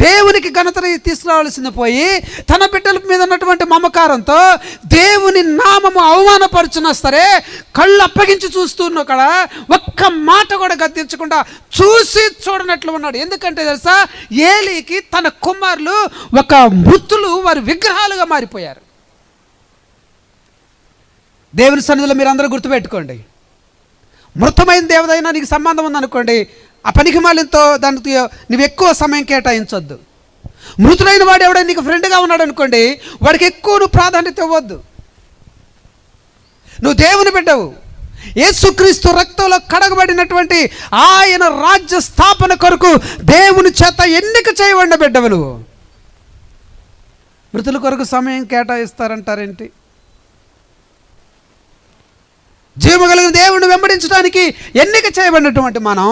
Speaker 1: దేవునికి ఘనత తీసుకురావాల్సింది పోయి, తన బిడ్డల మీద ఉన్నటువంటి మమకారంతో దేవుని నామము అవమానపరుచున్నా సరే కళ్ళు అప్పగించి చూస్తున్న కూడా ఒక్క మాట కూడా గద్దించకుండా చూసి చూడనట్లు ఉన్నాడు. ఎందుకంటే తెలుసా, ఏలీకి తన కుమారులు ఒక మృతులు, వారి విగ్రహాలుగా మారిపోయారు. దేవుని సన్నిధిలో మీరు అందరూ గుర్తుపెట్టుకోండి, మృతమైన దేవదైనా నీకు సంబంధం ఉందనుకోండి, ఆ పనికి మాలింతో దానికి నువ్వు ఎక్కువ సమయం కేటాయించొద్దు. మృతుడైన వాడు ఎవడైనా నీకు ఫ్రెండ్గా ఉన్నాడు అనుకోండి, వాడికి ఎక్కువ నువ్వు ప్రాధాన్యత ఇవ్వద్దు. నువ్వు దేవుని బిడ్డవు, యేసుక్రీస్తు రక్తంలో కడగబడినటువంటి ఆయన రాజ్య స్థాపన కొరకు దేవుని చేత ఎన్నిక చేయబడిన బిడ్డవు నువ్వు. మృతుల కొరకు సమయం కేటాయిస్తారంటారేంటి? జీవము కలిగిన దేవుడిని వెంబడించడానికి ఎన్నిక చేయబడినటువంటి మనం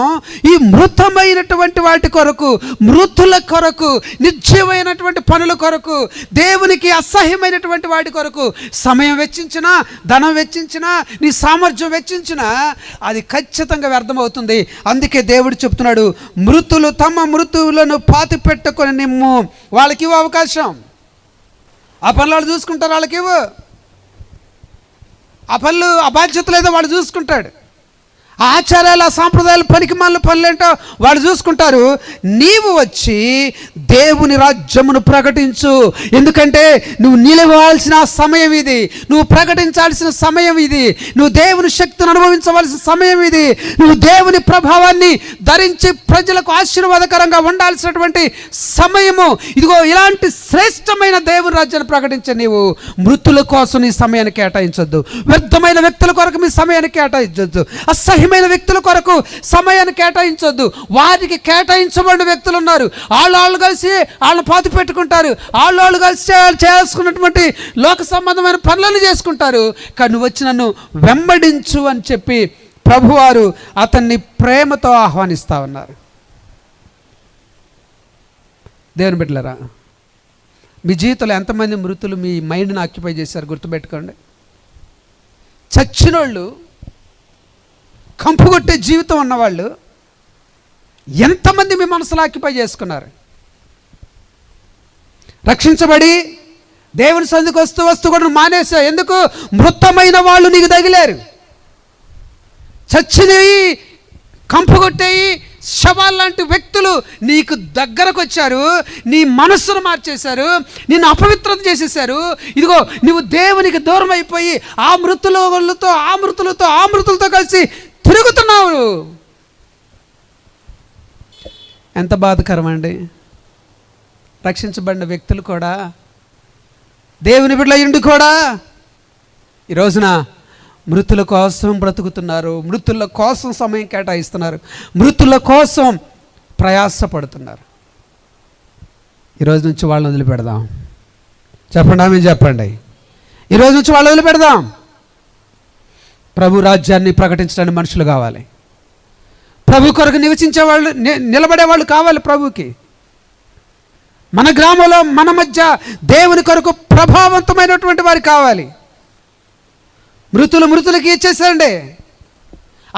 Speaker 1: ఈ మృతమైనటువంటి వాటి కొరకు, మృతుల కొరకు, నిర్జీవమైనటువంటి పనుల కొరకు, దేవునికి అసహ్యమైనటువంటి వాటి కొరకు సమయం వెచ్చించినా, ధనం వెచ్చించినా, నీ సామర్థ్యం వెచ్చించినా అది ఖచ్చితంగా వ్యర్థమవుతుంది. అందుకే దేవుడు చెప్తున్నాడు, మృతులు తమ మృతువులను పాతి పెట్టుకొని నిమ్ము. వాళ్ళకి ఇవ్వు అవకాశం, ఆ పనులు వాళ్ళు చూసుకుంటారు, వాళ్ళకి ఇవ్వు. ఆ పనులు, ఆ బాధ్యతలు ఏదో వాడు చూసుకుంటాడు. ఆ ఆచారాలు, ఆ సాంప్రదాయాలు, పనికిమాలిన పనులేంటో వాళ్ళు చూసుకుంటారు. నీవు వచ్చి దేవుని రాజ్యమును ప్రకటించు. ఎందుకంటే నువ్వు నిలవాల్సిన సమయం ఇది, నువ్వు ప్రకటించాల్సిన సమయం ఇది, నువ్వు దేవుని శక్తిని అనుభవించవలసిన సమయం ఇది, నువ్వు దేవుని ప్రభావాన్ని ధరించి ప్రజలకు ఆశీర్వాదకరంగా ఉండాల్సినటువంటి సమయము ఇదిగో. ఇలాంటి శ్రేష్టమైన దేవుని రాజ్యాన్ని ప్రకటించే నీవు మృతుల కోసం నీ సమయాన్ని కేటాయించొద్దు. వ్యర్థమైన వ్యక్తుల కొరకు మీ సమయాన్ని కేటాయించొద్దు. అసహ్యమైన వ్యక్తుల కొరకు సమయాన్ని కేటాయించొద్దు. వారికి కేటాయించబడిన వ్యక్తులు ఉన్నారు, వాళ్ళు కలిసి వాళ్ళని పాతి పెట్టుకుంటారు, వాళ్ళు కలిసి చేసుకున్నటువంటి లోక సంబంధమైన పనులను చేసుకుంటారు. కానీ నువ్వు వచ్చి నన్ను వెంబడించు అని చెప్పి ప్రభువారు అతన్ని ప్రేమతో ఆహ్వానిస్తా ఉన్నారు. దేవుని బిడ్డలారా, మీ జీవితంలో ఎంతమంది మృతులు మీ మైండ్ని ఆక్యుపై చేశారు గుర్తుపెట్టుకోండి. చచ్చినోళ్ళు, కంపుగొట్టే జీవితం ఉన్నవాళ్ళు ఎంతమంది మీ మనసులో ఆక్యుపై చేసుకున్నారు? రక్షించబడి దేవుని సందుకు వస్తూ కూడా మానేసా. ఎందుకు? మృతమైన వాళ్ళు నీకు తగిలారు. చచ్చినవి, కంపుగొట్టేయి, శవాలు లాంటి వ్యక్తులు నీకు దగ్గరకు వచ్చారు, నీ మనస్సును మార్చేశారు, నిన్ను అపవిత్రత చేసేసారు. ఇదిగో నువ్వు దేవునికి దూరం అయిపోయి ఆ మృతులతో కలిసి తిరుగుతున్నావు. ఎంత బాధకరం అండి. రక్షించబడిన వ్యక్తులు కూడా, దేవుని బిడ్డల ఇండు కూడా ఈ రోజున మృతుల కోసం బ్రతుకుతున్నారు, మృతుల కోసం సమయం కేటాయిస్తున్నారు, మృతుల కోసం ప్రయాసపడుతున్నారు. ఈరోజు నుంచి వాళ్ళని వదిలిపెడదాం. చెప్పండి, ఆమె చెప్పండి. ఈరోజు నుంచి వాళ్ళు వదిలిపెడదాం. ప్రభు రాజ్యాన్ని ప్రకటించడానికి మనుషులు కావాలి. ప్రభు కొరకు నివసించే వాళ్ళు, నిలబడేవాళ్ళు కావాలి ప్రభుకి. మన గ్రామంలో, మన మధ్య దేవుని కొరకు ప్రభావవంతమైనటువంటి వారు కావాలి. మృతులకి ఇచ్చేసేయండి.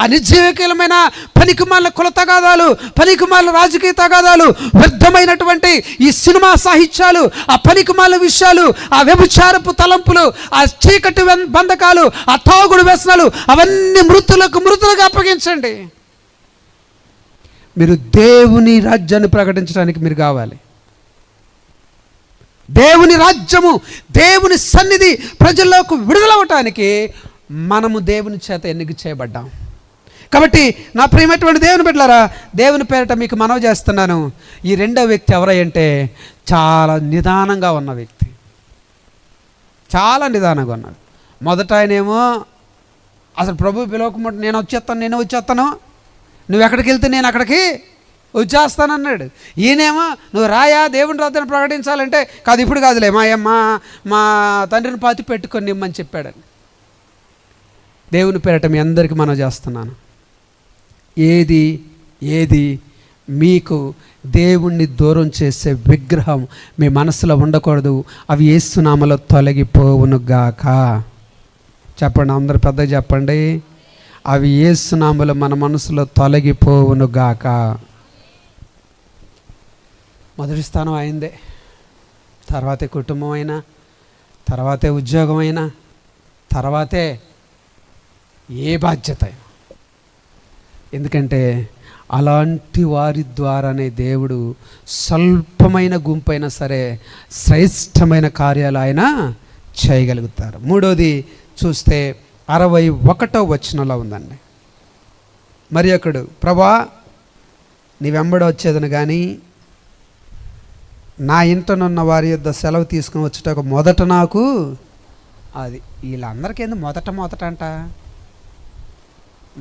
Speaker 1: ఆ నిర్జీవకీలమైన పనికిమాలిన కుల తగాదాలు, పనికిమాలిన రాజకీయ తగాదాలు, వ్యర్థమైనటువంటి ఈ సినిమా సాహిత్యాలు, ఆ పనికిమాలిన విషయాలు, ఆ వ్యభిచారపు తలంపులు, ఆ చీకటి బంధకాలు, ఆ తాగుడు వ్యసనాలు అవన్నీ మృతులుగా అప్పగించండి. మీరు దేవుని రాజ్యాన్ని ప్రకటించడానికి మీరు కావాలి. దేవుని రాజ్యము, దేవుని సన్నిధి ప్రజల్లోకి విడుదలవటానికి మనము దేవుని చేత ఎన్నిక చేయబడ్డాం. కాబట్టి నా ప్రియమైనటువంటి దేవుని బిడ్డలారా, దేవుని పేరిట మీకు మనవి చేస్తున్నాను. ఈ రెండో వ్యక్తి ఎవరంటే చాలా నిదానంగా ఉన్న వ్యక్తి, చాలా నిదానంగా ఉన్నాడు. మొదట ఆయనేమో అసలు ప్రభు పిలవకముందు నేను వచ్చేస్తాను, నువ్వు ఎక్కడికి వెళ్తే నేను అక్కడికి వచ్చేస్తానన్నాడు. ఈయనేమో నువ్వు రాయా దేవుని రాజ్యాన్ని ప్రకటించాలంటే కాదు, ఇప్పుడు కాదులే, మా తండ్రిని పాతి పెట్టుకొని నిమ్మని చెప్పాడని. దేవుని పేరిట మీ అందరికీ మనం చేస్తున్నాను, ఏది మీకు దేవుణ్ణి దూరం చేసే విగ్రహం మీ మనసులో ఉండకూడదు. అవి యేసు నామములో తొలగిపోవునుగాక. చెప్పండి, అందరు పెద్దగా చెప్పండి. అవి యేసు నామములో మన మనసులో తొలగిపోవునుగాక. మొదటి స్థానం అయిందే, తర్వాతే కుటుంబం అయినా, తర్వాతే ఉద్యోగం అయినా, తర్వాతే ఏ బాధ్యత. ఎందుకంటే అలాంటి వారి ద్వారానే దేవుడు స్వల్పమైన గుంపైనా సరే శ్రేష్టమైన కార్యాలు ఆయన చేయగలుగుతారు. మూడోది చూస్తే 61వ వచనంలో ఉందండి. మరి ఒకడు, ప్రభా నీ వెంబడి వచ్చేదని కానీ నా ఇంటనున్న వారి యొద్ద సెలవు తీసుకుని వచ్చేటకు మొదట నాకు అది. వీళ్ళందరికీ ఏంది మొదట అంట,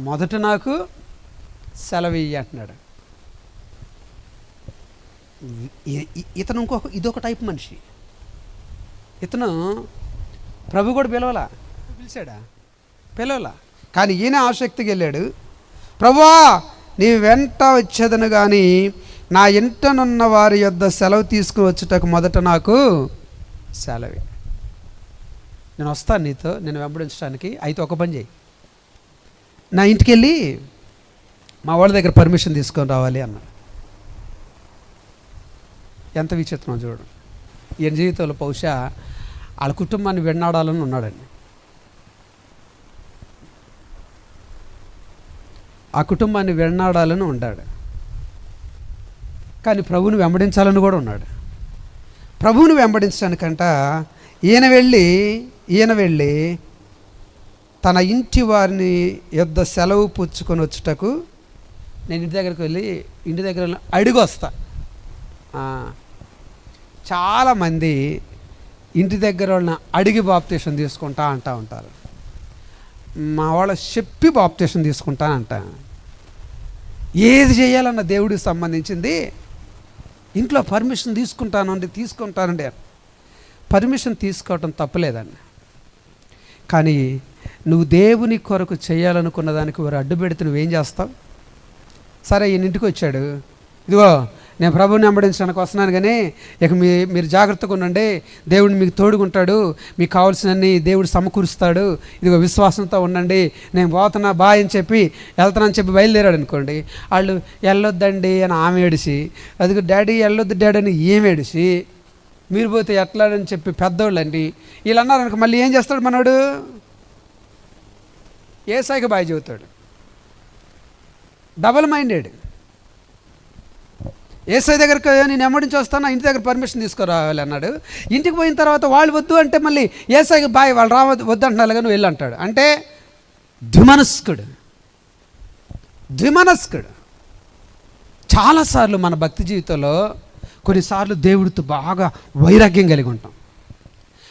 Speaker 1: మొదట నాకు సెలవు ఇయ్యి అంటున్నాడు. ఇతను ఇదొక టైప్ మనిషి. ఇతను ప్రభు కూడా పిలిచాడా? పిలవలా. కానీ ఈయన ఆసక్తికి వెళ్ళాడు. ప్రభువా నీ వెంట వచ్చేదను కానీ నా ఇంటనున్న వారి యొద్ద సెలవు తీసుకుని వచ్చేటకు మొదట నాకు సెలవు. నేను వస్తాను నీతో, నేను వెంబడించడానికి. అయితే ఒక పని చేయి, నా ఇంటికి వెళ్ళి మా వాళ్ళ దగ్గర పర్మిషన్ తీసుకొని రావాలి అన్నాడు. ఎంత విచిత్రం చూడు. ఈయన జీవితంలో బహుశా వాళ్ళ కుటుంబాన్ని వెన్నాడాలని ఉన్నాడండి. ఆ కుటుంబాన్ని వెన్నాడాలని ఉన్నాడు. కానీ ప్రభువుని వెంబడించాలని కూడా ఉన్నాడు. ప్రభువుని వెంబడించడానికంట ఈయన వెళ్ళి తన ఇంటి వారిని యొద్ద సెలవు పుచ్చుకొని వచ్చుటకు నేను ఇంటి దగ్గరికి వెళ్ళి ఇంటి దగ్గర అడిగి వస్తా. చాలామంది ఇంటి దగ్గర వాళ్ళని అడిగి బాప్తీసం తీసుకుంటా అంటూ ఉంటారు. మా వాళ్ళ చెప్పి బాప్తీసం తీసుకుంటానంట. ఏది చేయాలన్న దేవుడికి సంబంధించింది ఇంట్లో పర్మిషన్ తీసుకుంటానండి. పర్మిషన్ తీసుకోవటం తప్పలేదండి. కానీ నువ్వు దేవుని కొరకు చేయాలనుకున్న దానికి వారు అడ్డు పెడితే నువ్వేం చేస్తావు? సరే ఈయన ఇంటికి వచ్చాడు, ఇదిగో నేను ప్రభువుని వెంబడించడానికి వస్తున్నాను, కానీ ఇక మీరు జాగ్రత్తగా ఉండండి, దేవుడు మీకు తోడుకుంటాడు, మీకు కావాల్సినన్ని దేవుడు సమకూరుస్తాడు, ఇదిగో విశ్వాసంతో ఉండండి, నేను పోతున్నా బాయ్ అని చెప్పి వెళ్తానని చెప్పి బయలుదేరాడు అనుకోండి. వాళ్ళు వెళ్ళొద్దండి అని ఆమె ఏడిసి, అదిగో డాడీ వెళ్ళొద్దు డాడీ అని ఏమి ఏడిసి, మీరు పోతే ఎట్లా అని చెప్పి పెద్దోళ్ళు అండి వీళ్ళు అన్నారు అనుకో, మళ్ళీ ఏం చేస్తాడు మనోడు? ఏసాయికి బాయ్ చెబుతాడు. Double minded. ఏసై దగ్గరికి నేను ఎమ్మడించి వస్తాను, ఇంటి దగ్గర పర్మిషన్ తీసుకురావాలి అన్నాడు. ఇంటికి పోయిన తర్వాత వాళ్ళు వద్దు అంటే మళ్ళీ ఏసైకి బాయ్ వాళ్ళు వద్దు అంటున్నారు కానీ నువ్వు వెళ్ళి అంటాడు. అంటే ద్విమనస్కుడు. చాలాసార్లు మన భక్తి జీవితంలో కొన్నిసార్లు దేవుడితో బాగా వైరాగ్యం కలిగి ఉంటాం.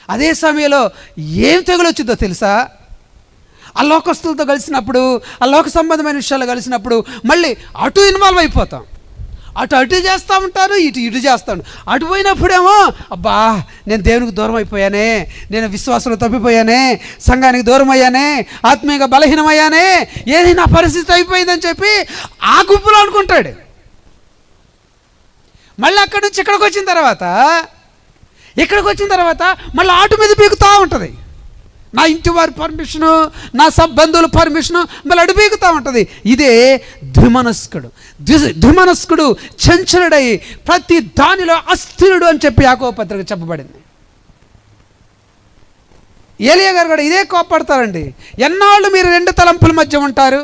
Speaker 1: అదే సమయంలో ఏం తెగులొచ్చిందో తెలుసా? ఆ లోకస్తులతో కలిసినప్పుడు, ఆ లోక సంబంధమైన విషయాలు కలిసినప్పుడు మళ్ళీ అటు ఇన్వాల్వ్ అయిపోతాం. అటు చేస్తూ ఉంటారు, ఇటు చేస్తాను. అటు పోయినప్పుడేమో అబ్బా నేను దేవునికి దూరం అయిపోయానే, నేను విశ్వాసంలో తప్పిపోయానే, సంఘానికి దూరం అయ్యానే, ఆత్మీయంగా బలహీనమయ్యానే, ఏది నా పరిస్థితి అయిపోయిందని చెప్పి ఆ గుంపులో అనుకుంటాడు. మళ్ళీ అక్కడి నుంచి ఇక్కడికి వచ్చిన తర్వాత మళ్ళీ ఆటు మీద పీకుతూ ఉంటుంది. నా ఇంటి వారి పర్మిషను, నా బంధువుల పర్మిషను మళ్ళీ అడుగుతూ ఉంటుంది. ఇదే ద్విమనస్కుడు చంచలుడై ప్రతి దానిలో అస్థిరుడు అని చెప్పి యాకోబు పత్రిక చెప్పబడింది. ఏలియా గారు కూడా ఇదే కోపడతారండి. ఎన్నాళ్ళు మీరు రెండు తలంపుల మధ్య ఉంటారు?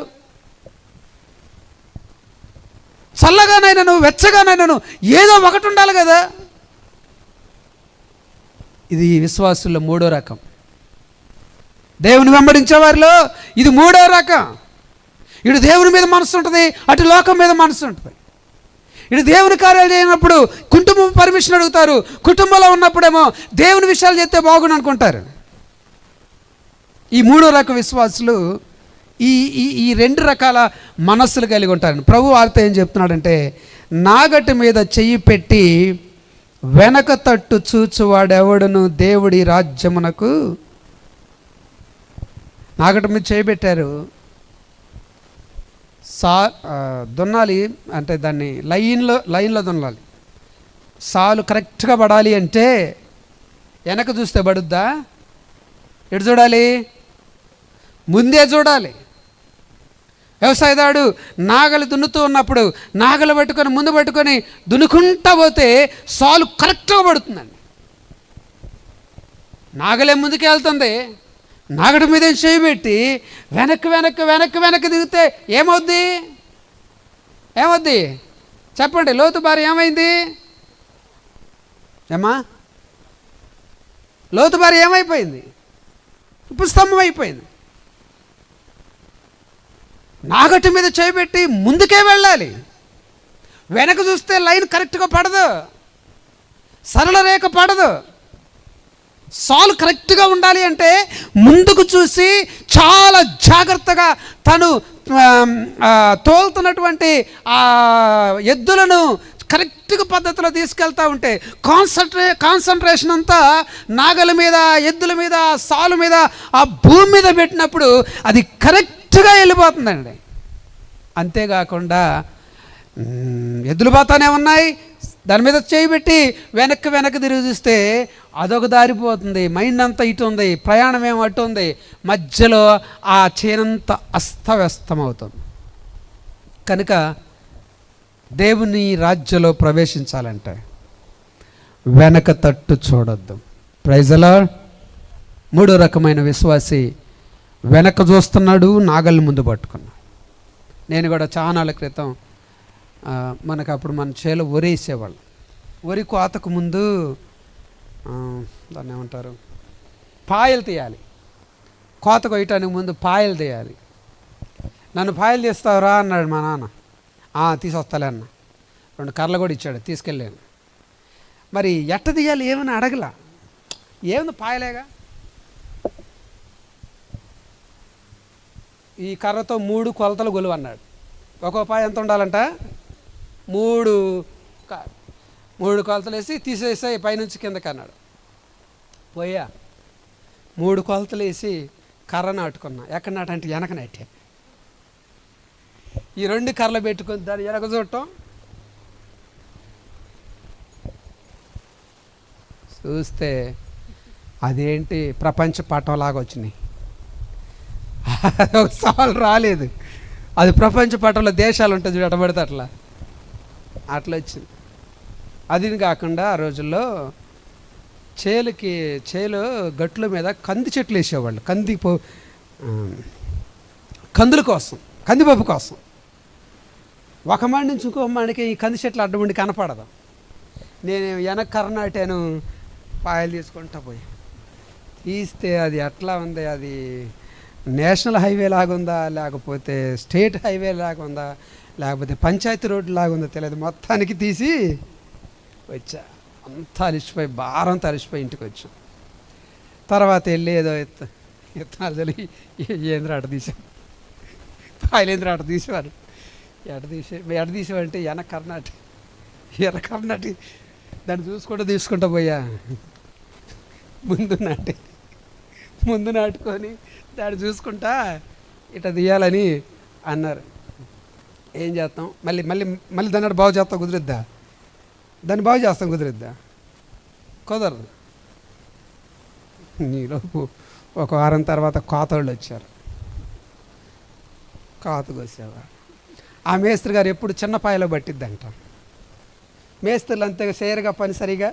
Speaker 1: చల్లగానైనాను వెచ్చగానైనాను ఏదో ఒకటి ఉండాలి కదా. ఇది విశ్వాసుల్లో మూడో రకం. దేవుని వెంబడించే వారిలో ఇది మూడో రకం. ఇటు దేవుని మీద మనసు ఉంటుంది, అటు లోకం మీద మనసు ఉంటుంది. ఇటు దేవుని కార్యాలు చేయనప్పుడు కుటుంబం పర్మిషన్ అడుగుతారు, కుటుంబంలో ఉన్నప్పుడేమో దేవుని విషయాలు చేస్తే బాగుండు అనుకుంటారు. ఈ మూడో రకం విశ్వాసులు ఈ ఈ రెండు రకాల మనస్సులు కలిగి ఉంటారు. ప్రభు వారితో ఏం చెప్తున్నాడంటే, నాగటి మీద చెయ్యి పెట్టి వెనక తట్టు చూచువాడెవడును దేవుడి రాజ్యమునకు. నాగటి మీద చేయి పెట్టారు, దున్నాలి అంటే దాన్ని లైన్లో దున్నాలి. సాలు కరెక్ట్గా పడాలి అంటే వెనక చూస్తే పడుద్దా? ఎటు చూడాలి? ముందే చూడాలి. వ్యవసాయదారుడు నాగలి దున్నుతూ ఉన్నప్పుడు నాగలు పట్టుకొని ముందు పట్టుకొని దున్నుకుంటా పోతే సాలు కరెక్ట్గా పడుతుందండి. నాగలే ముందుకు వెళ్తుంది, నాగటి మీద చేయబెట్టి వెనక్కి దిగితే ఏమవుద్ది చెప్పండి? లోతు భార్య ఏమైంది? ఏమా లోతు భార్య ఏమైపోయింది? ఇప్పుడు స్తంభం అయిపోయింది. నాగటి మీద చేయబెట్టి ముందుకే వెళ్ళాలి. వెనక చూస్తే లైన్ కరెక్ట్గా పడదు, సరళ రేఖ పడదు. సాల్ కరెక్ట్గా ఉండాలి అంటే ముందుకు చూసి చాలా జాగ్రత్తగా తను తోలుతున్నటువంటి ఆ ఎద్దులను కరెక్ట్గా పద్ధతిలో తీసుకెళ్తూ ఉంటే కాన్సన్ట్రేషన్ అంతా నాగల మీద, ఎద్దుల మీద, సాలు మీద, ఆ భూమి మీద పెట్టినప్పుడు అది కరెక్ట్గా వెళ్ళిపోతుందండి. అంతేకాకుండా ఎద్దులు పోతానే ఉన్నాయి, దాని మీద చేయబెట్టి వెనక్కి తిరిగి చూస్తే అదొక దారిపోతుంది, మైండ్ అంతా ఇటు ఉంది, ప్రయాణం ఏమో అటు ఉంది, మధ్యలో ఆ చేనంతా అస్తవ్యస్తం అవుతుంది. కనుక దేవుని రాజ్యంలో ప్రవేశించాలంటే వెనక తట్టు చూడొద్దు. Praise the lord. మూడో రకమైన విశ్వాసి వెనక చూస్తున్నాడు, నాగల్ని ముందు పట్టుకున్నాడు. నేను కూడా చాలా క్రితం మనకు అప్పుడు మన చేలో వరి వేసేవాళ్ళు. వరి కోతకు ముందు దాన్ని ఏమంటారు, పాయలు తీయాలి. కోత కొయ్యటానికి ముందు పాయలు తీయాలి. నన్ను పాయలు తీస్తావురా అన్నాడు మా నాన్న. తీసుకొస్తాలే అన్న. 2 కర్రలు కూడా ఇచ్చాడు, తీసుకెళ్ళాను. మరి ఎట్ట తీయాలి ఏమని అడగలా, ఏముంది పాయలేగా. ఈ కర్రతో 3 కొలతలు గొలువు అన్నాడు. ఒక్కో పాయ ఎంత ఉండాలంట? 3 కొలతలు వేసి తీసేసాయి పైనుంచి కిందకి అన్నాడు. పోయా 3 కొలతలు వేసి కర్ర నాటుకున్నా. ఎక్కడ నాటంటే వెనక నాటే. ఈ 2 కర్రలు పెట్టుకొని దాన్ని వెనక చూడటం, చూస్తే అదేంటి ప్రపంచ పటంలాగా వచ్చినాయి. ఒక సవాలు రాలేదు, అది ప్రపంచ పటంలో దేశాలు ఉంటుంది చూడు, అటబడితే అట్లా వచ్చింది. అది కాకుండా ఆ రోజుల్లో చేలు గట్ల మీద కంది చెట్లు వేసేవాళ్ళు, కందుల కోసం, కందిపప్పు కోసం. ఒక మాడి నుంచి ఇంకో మాడికి ఈ కంది చెట్లు అడ్డం ఉండి కనపడదు. నేను వెనక కర్ర నాటాను, పాయలు తీసుకుంటా పోయి తీస్తే అది ఎట్లా ఉంది, అది నేషనల్ హైవే లాగుందా, లేకపోతే స్టేట్ హైవే లాగుందా, లేకపోతే పంచాయతీ రోడ్డు లాగుందో తెలియదు. మొత్తానికి తీసి వచ్చా. అంతా అలిసిపోయి, భారం తలిసిపోయి ఇంటికి వచ్చాం. తర్వాత వెళ్ళి ఏదో విత్తనాలు చల్లి ఏంద్ర అట తీసాం, పాయలేంద్ర అట తీసేవారు. ఎడ తీసేవారంటే ఎర్ర కర్ణాటి దాన్ని తీసుకుంటూ పోయా. ముందు నాటుకొని దాన్ని చూసుకుంటా ఇట్లా తీయాలని అన్నారు. ఏం చేస్తాం, మళ్ళీ దాన్ని బాగు చేస్తాం కుదిరిద్దా? దాన్ని బాగు చేస్తాం కుదిరిద్దా? కుదరదు. నీలోపు ఒక వారం తర్వాత కోతోళ్ళు వచ్చారు, కోత కోసేవారు. ఆ మేస్త్రి గారు ఎప్పుడు చిన్న పాయలో పట్టిద్దంట. మేస్త్రులు అంతే చేయరుగా పని సరిగా.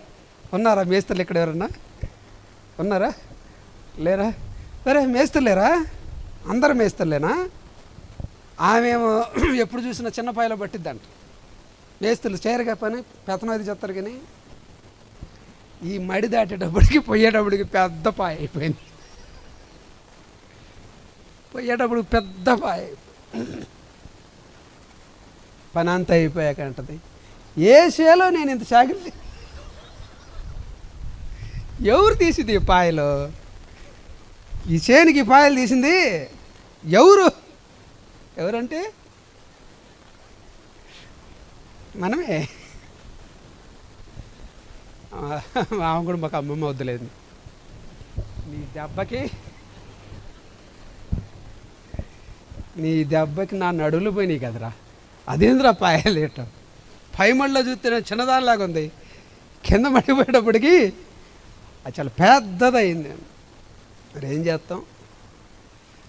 Speaker 1: ఉన్నారా మేస్త్రులు ఇక్కడ ఎవరన్నా ఉన్నారా? లేరా? సరే మేస్త్రులు లేరా? అందరూ మేస్త్రులేనా? ఆమెమో ఎప్పుడు చూసినా చిన్న పాయలో పట్టిద్దంట. మేస్త్రులు చేయరుగా పని, పెత్తనది చెప్తారు. కానీ ఈ మడి దాటేటప్పటికి పోయేటప్పటికి పెద్ద పాయ అయిపోయింది. పోయేటప్పుడు పెద్ద పాయ పని అంతా అయిపోయాక అంటది, ఏ చేలో నేను ఇంత చాకరీ, ఎవరు తీసింది ఈ పాయలు? ఈ చేనికి ఈ పాయలు తీసింది ఎవరంటే మనమే. ఆమె కూడా మాకు అమ్మమ్మ వద్దులేదు. నీ దెబ్బకి నా నడువులు పోయినాయి కదరా, అదేంద్రా పాయలేటం. పై మళ్ళీ చూస్తే చిన్నదానిలాగా ఉంది, కింద మడిపోయేటప్పటికి అది చాలా పెద్దదయింది. మరి ఏం చేస్తాం?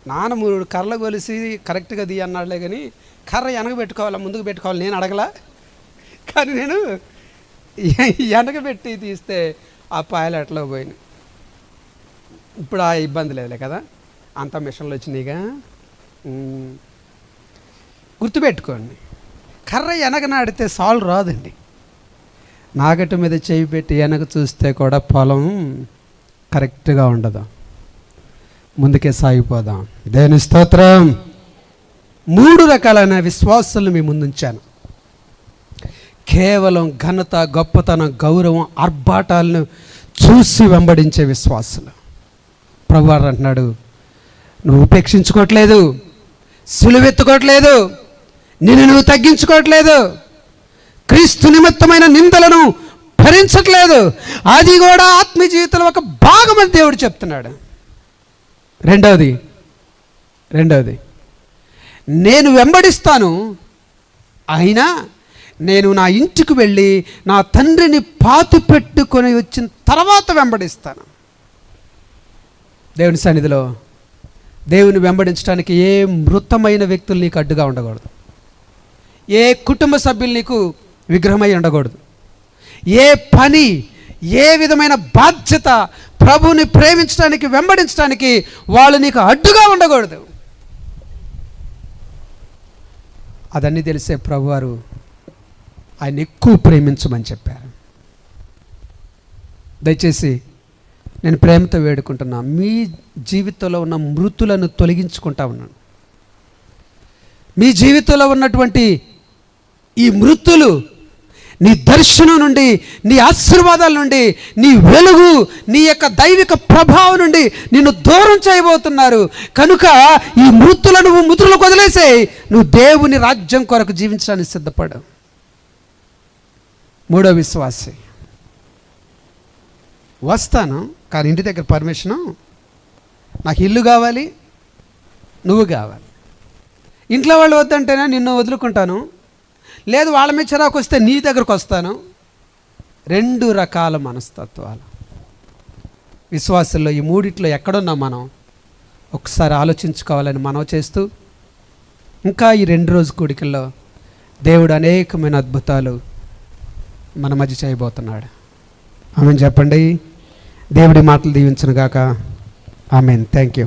Speaker 1: నాన్న 3 కర్రలు కొలిసి కరెక్ట్గా ది అన్నాడులే, కానీ కర్ర వెనక పెట్టుకోవాలా ముందుకు పెట్టుకోవాలి నేను అడగలా. కానీ నేను వెనక పెట్టి తీస్తే ఆ పాయలు ఎట్లా పోయినాయి. ఇప్పుడు ఆ ఇబ్బంది లేదులే కదా, అంత మిషన్లు వచ్చినాయిగా. గుర్తుపెట్టుకోండి, కర్ర వెనక నాడితే సాల్ రాదండి. నాగటి మీద చేయి పెట్టి వెనక చూస్తే కూడా పొలం కరెక్ట్గా ఉండదు. ముందుకే సాగిపోదాం. దేవుని స్తోత్రం. 3 రకాలైన విశ్వాసాలను మీ ముందుంచాను. కేవలం ఘనత, గొప్పతనం, గౌరవం, ఆర్భాటాలను చూసి వెంబడించే విశ్వాసులు. ప్రభువారు అంటున్నాడు, నువ్వు ఉపేక్షించుకోవట్లేదు, సిలువెత్తుకోవట్లేదు, నువ్వు తగ్గించుకోవట్లేదు, క్రీస్తు నిమిత్తమైన నిందలను భరించట్లేదు. అది కూడా ఆత్మీయ జీవితంలో ఒక భాగమని దేవుడు చెప్తున్నాడు. రెండవది నేను వెంబడిస్తాను, అయినా నేను నా ఇంటికి వెళ్ళి నా తండ్రిని పాతి పెట్టుకొని వచ్చిన తర్వాత వెంబడిస్తాను. దేవుని సన్నిధిలో దేవుని వెంబడించడానికి ఏ మృతమైన వ్యక్తులు నీకు అడ్డుగా ఉండకూడదు. ఏ కుటుంబ సభ్యులు నీకు విగ్రహమై ఉండకూడదు. ఏ పని, ఏ విధమైన బాధ్యత ప్రభువుని ప్రేమించడానికి, వెంబడించడానికి వాళ్ళు నీకు అడ్డుగా ఉండకూడదు. అదన్నీ తెలిసే ప్రభువారు ఆయన ఎక్కువ ప్రేమించమని చెప్పారు. దయచేసి నేను ప్రేమతో వేడుకుంటున్నా, మీ జీవితంలో ఉన్న మృతులను తొలగించుకుంటా ఉన్నాను. మీ జీవితంలో ఉన్నటువంటి ఈ మృతులు నీ దర్శనం నుండి, నీ ఆశీర్వాదాల నుండి, నీ వెలుగు, నీ యొక్క దైవిక ప్రభావం నుండి నిన్ను దూరం చేయబోతున్నారు. కనుక ఈ మృతులను మృతులకు వదిలేసే నువ్వు దేవుని రాజ్యం కొరకు జీవించడానికి సిద్ధపడు. 3వ విశ్వాసి, వస్తాను కానీ ఇంటి దగ్గర పర్మిషను, నాకు ఇల్లు కావాలి, నువ్వు కావాలి. ఇంట్లో వాళ్ళు వద్దంటేనే నిన్ను వదులుకుంటాను, లేదు వాళ్ళ మీద చిరాకు వస్తే నీ దగ్గరకు వస్తాను. 2 రకాల మనస్తత్వాలు విశ్వాసంలో. ఈ 3 ఎక్కడున్నాం మనం ఒకసారి ఆలోచించుకోవాలని మనవి చేస్తూ, ఇంకా ఈ 2 రోజు కూడికల్లో దేవుడు అనేకమైన అద్భుతాలు మన మధ్య చేయబోతున్నాడు. ఆమెన్ చెప్పండి. దేవుడి మాటలు దీవించును గాక. ఆమెన్. Thank you.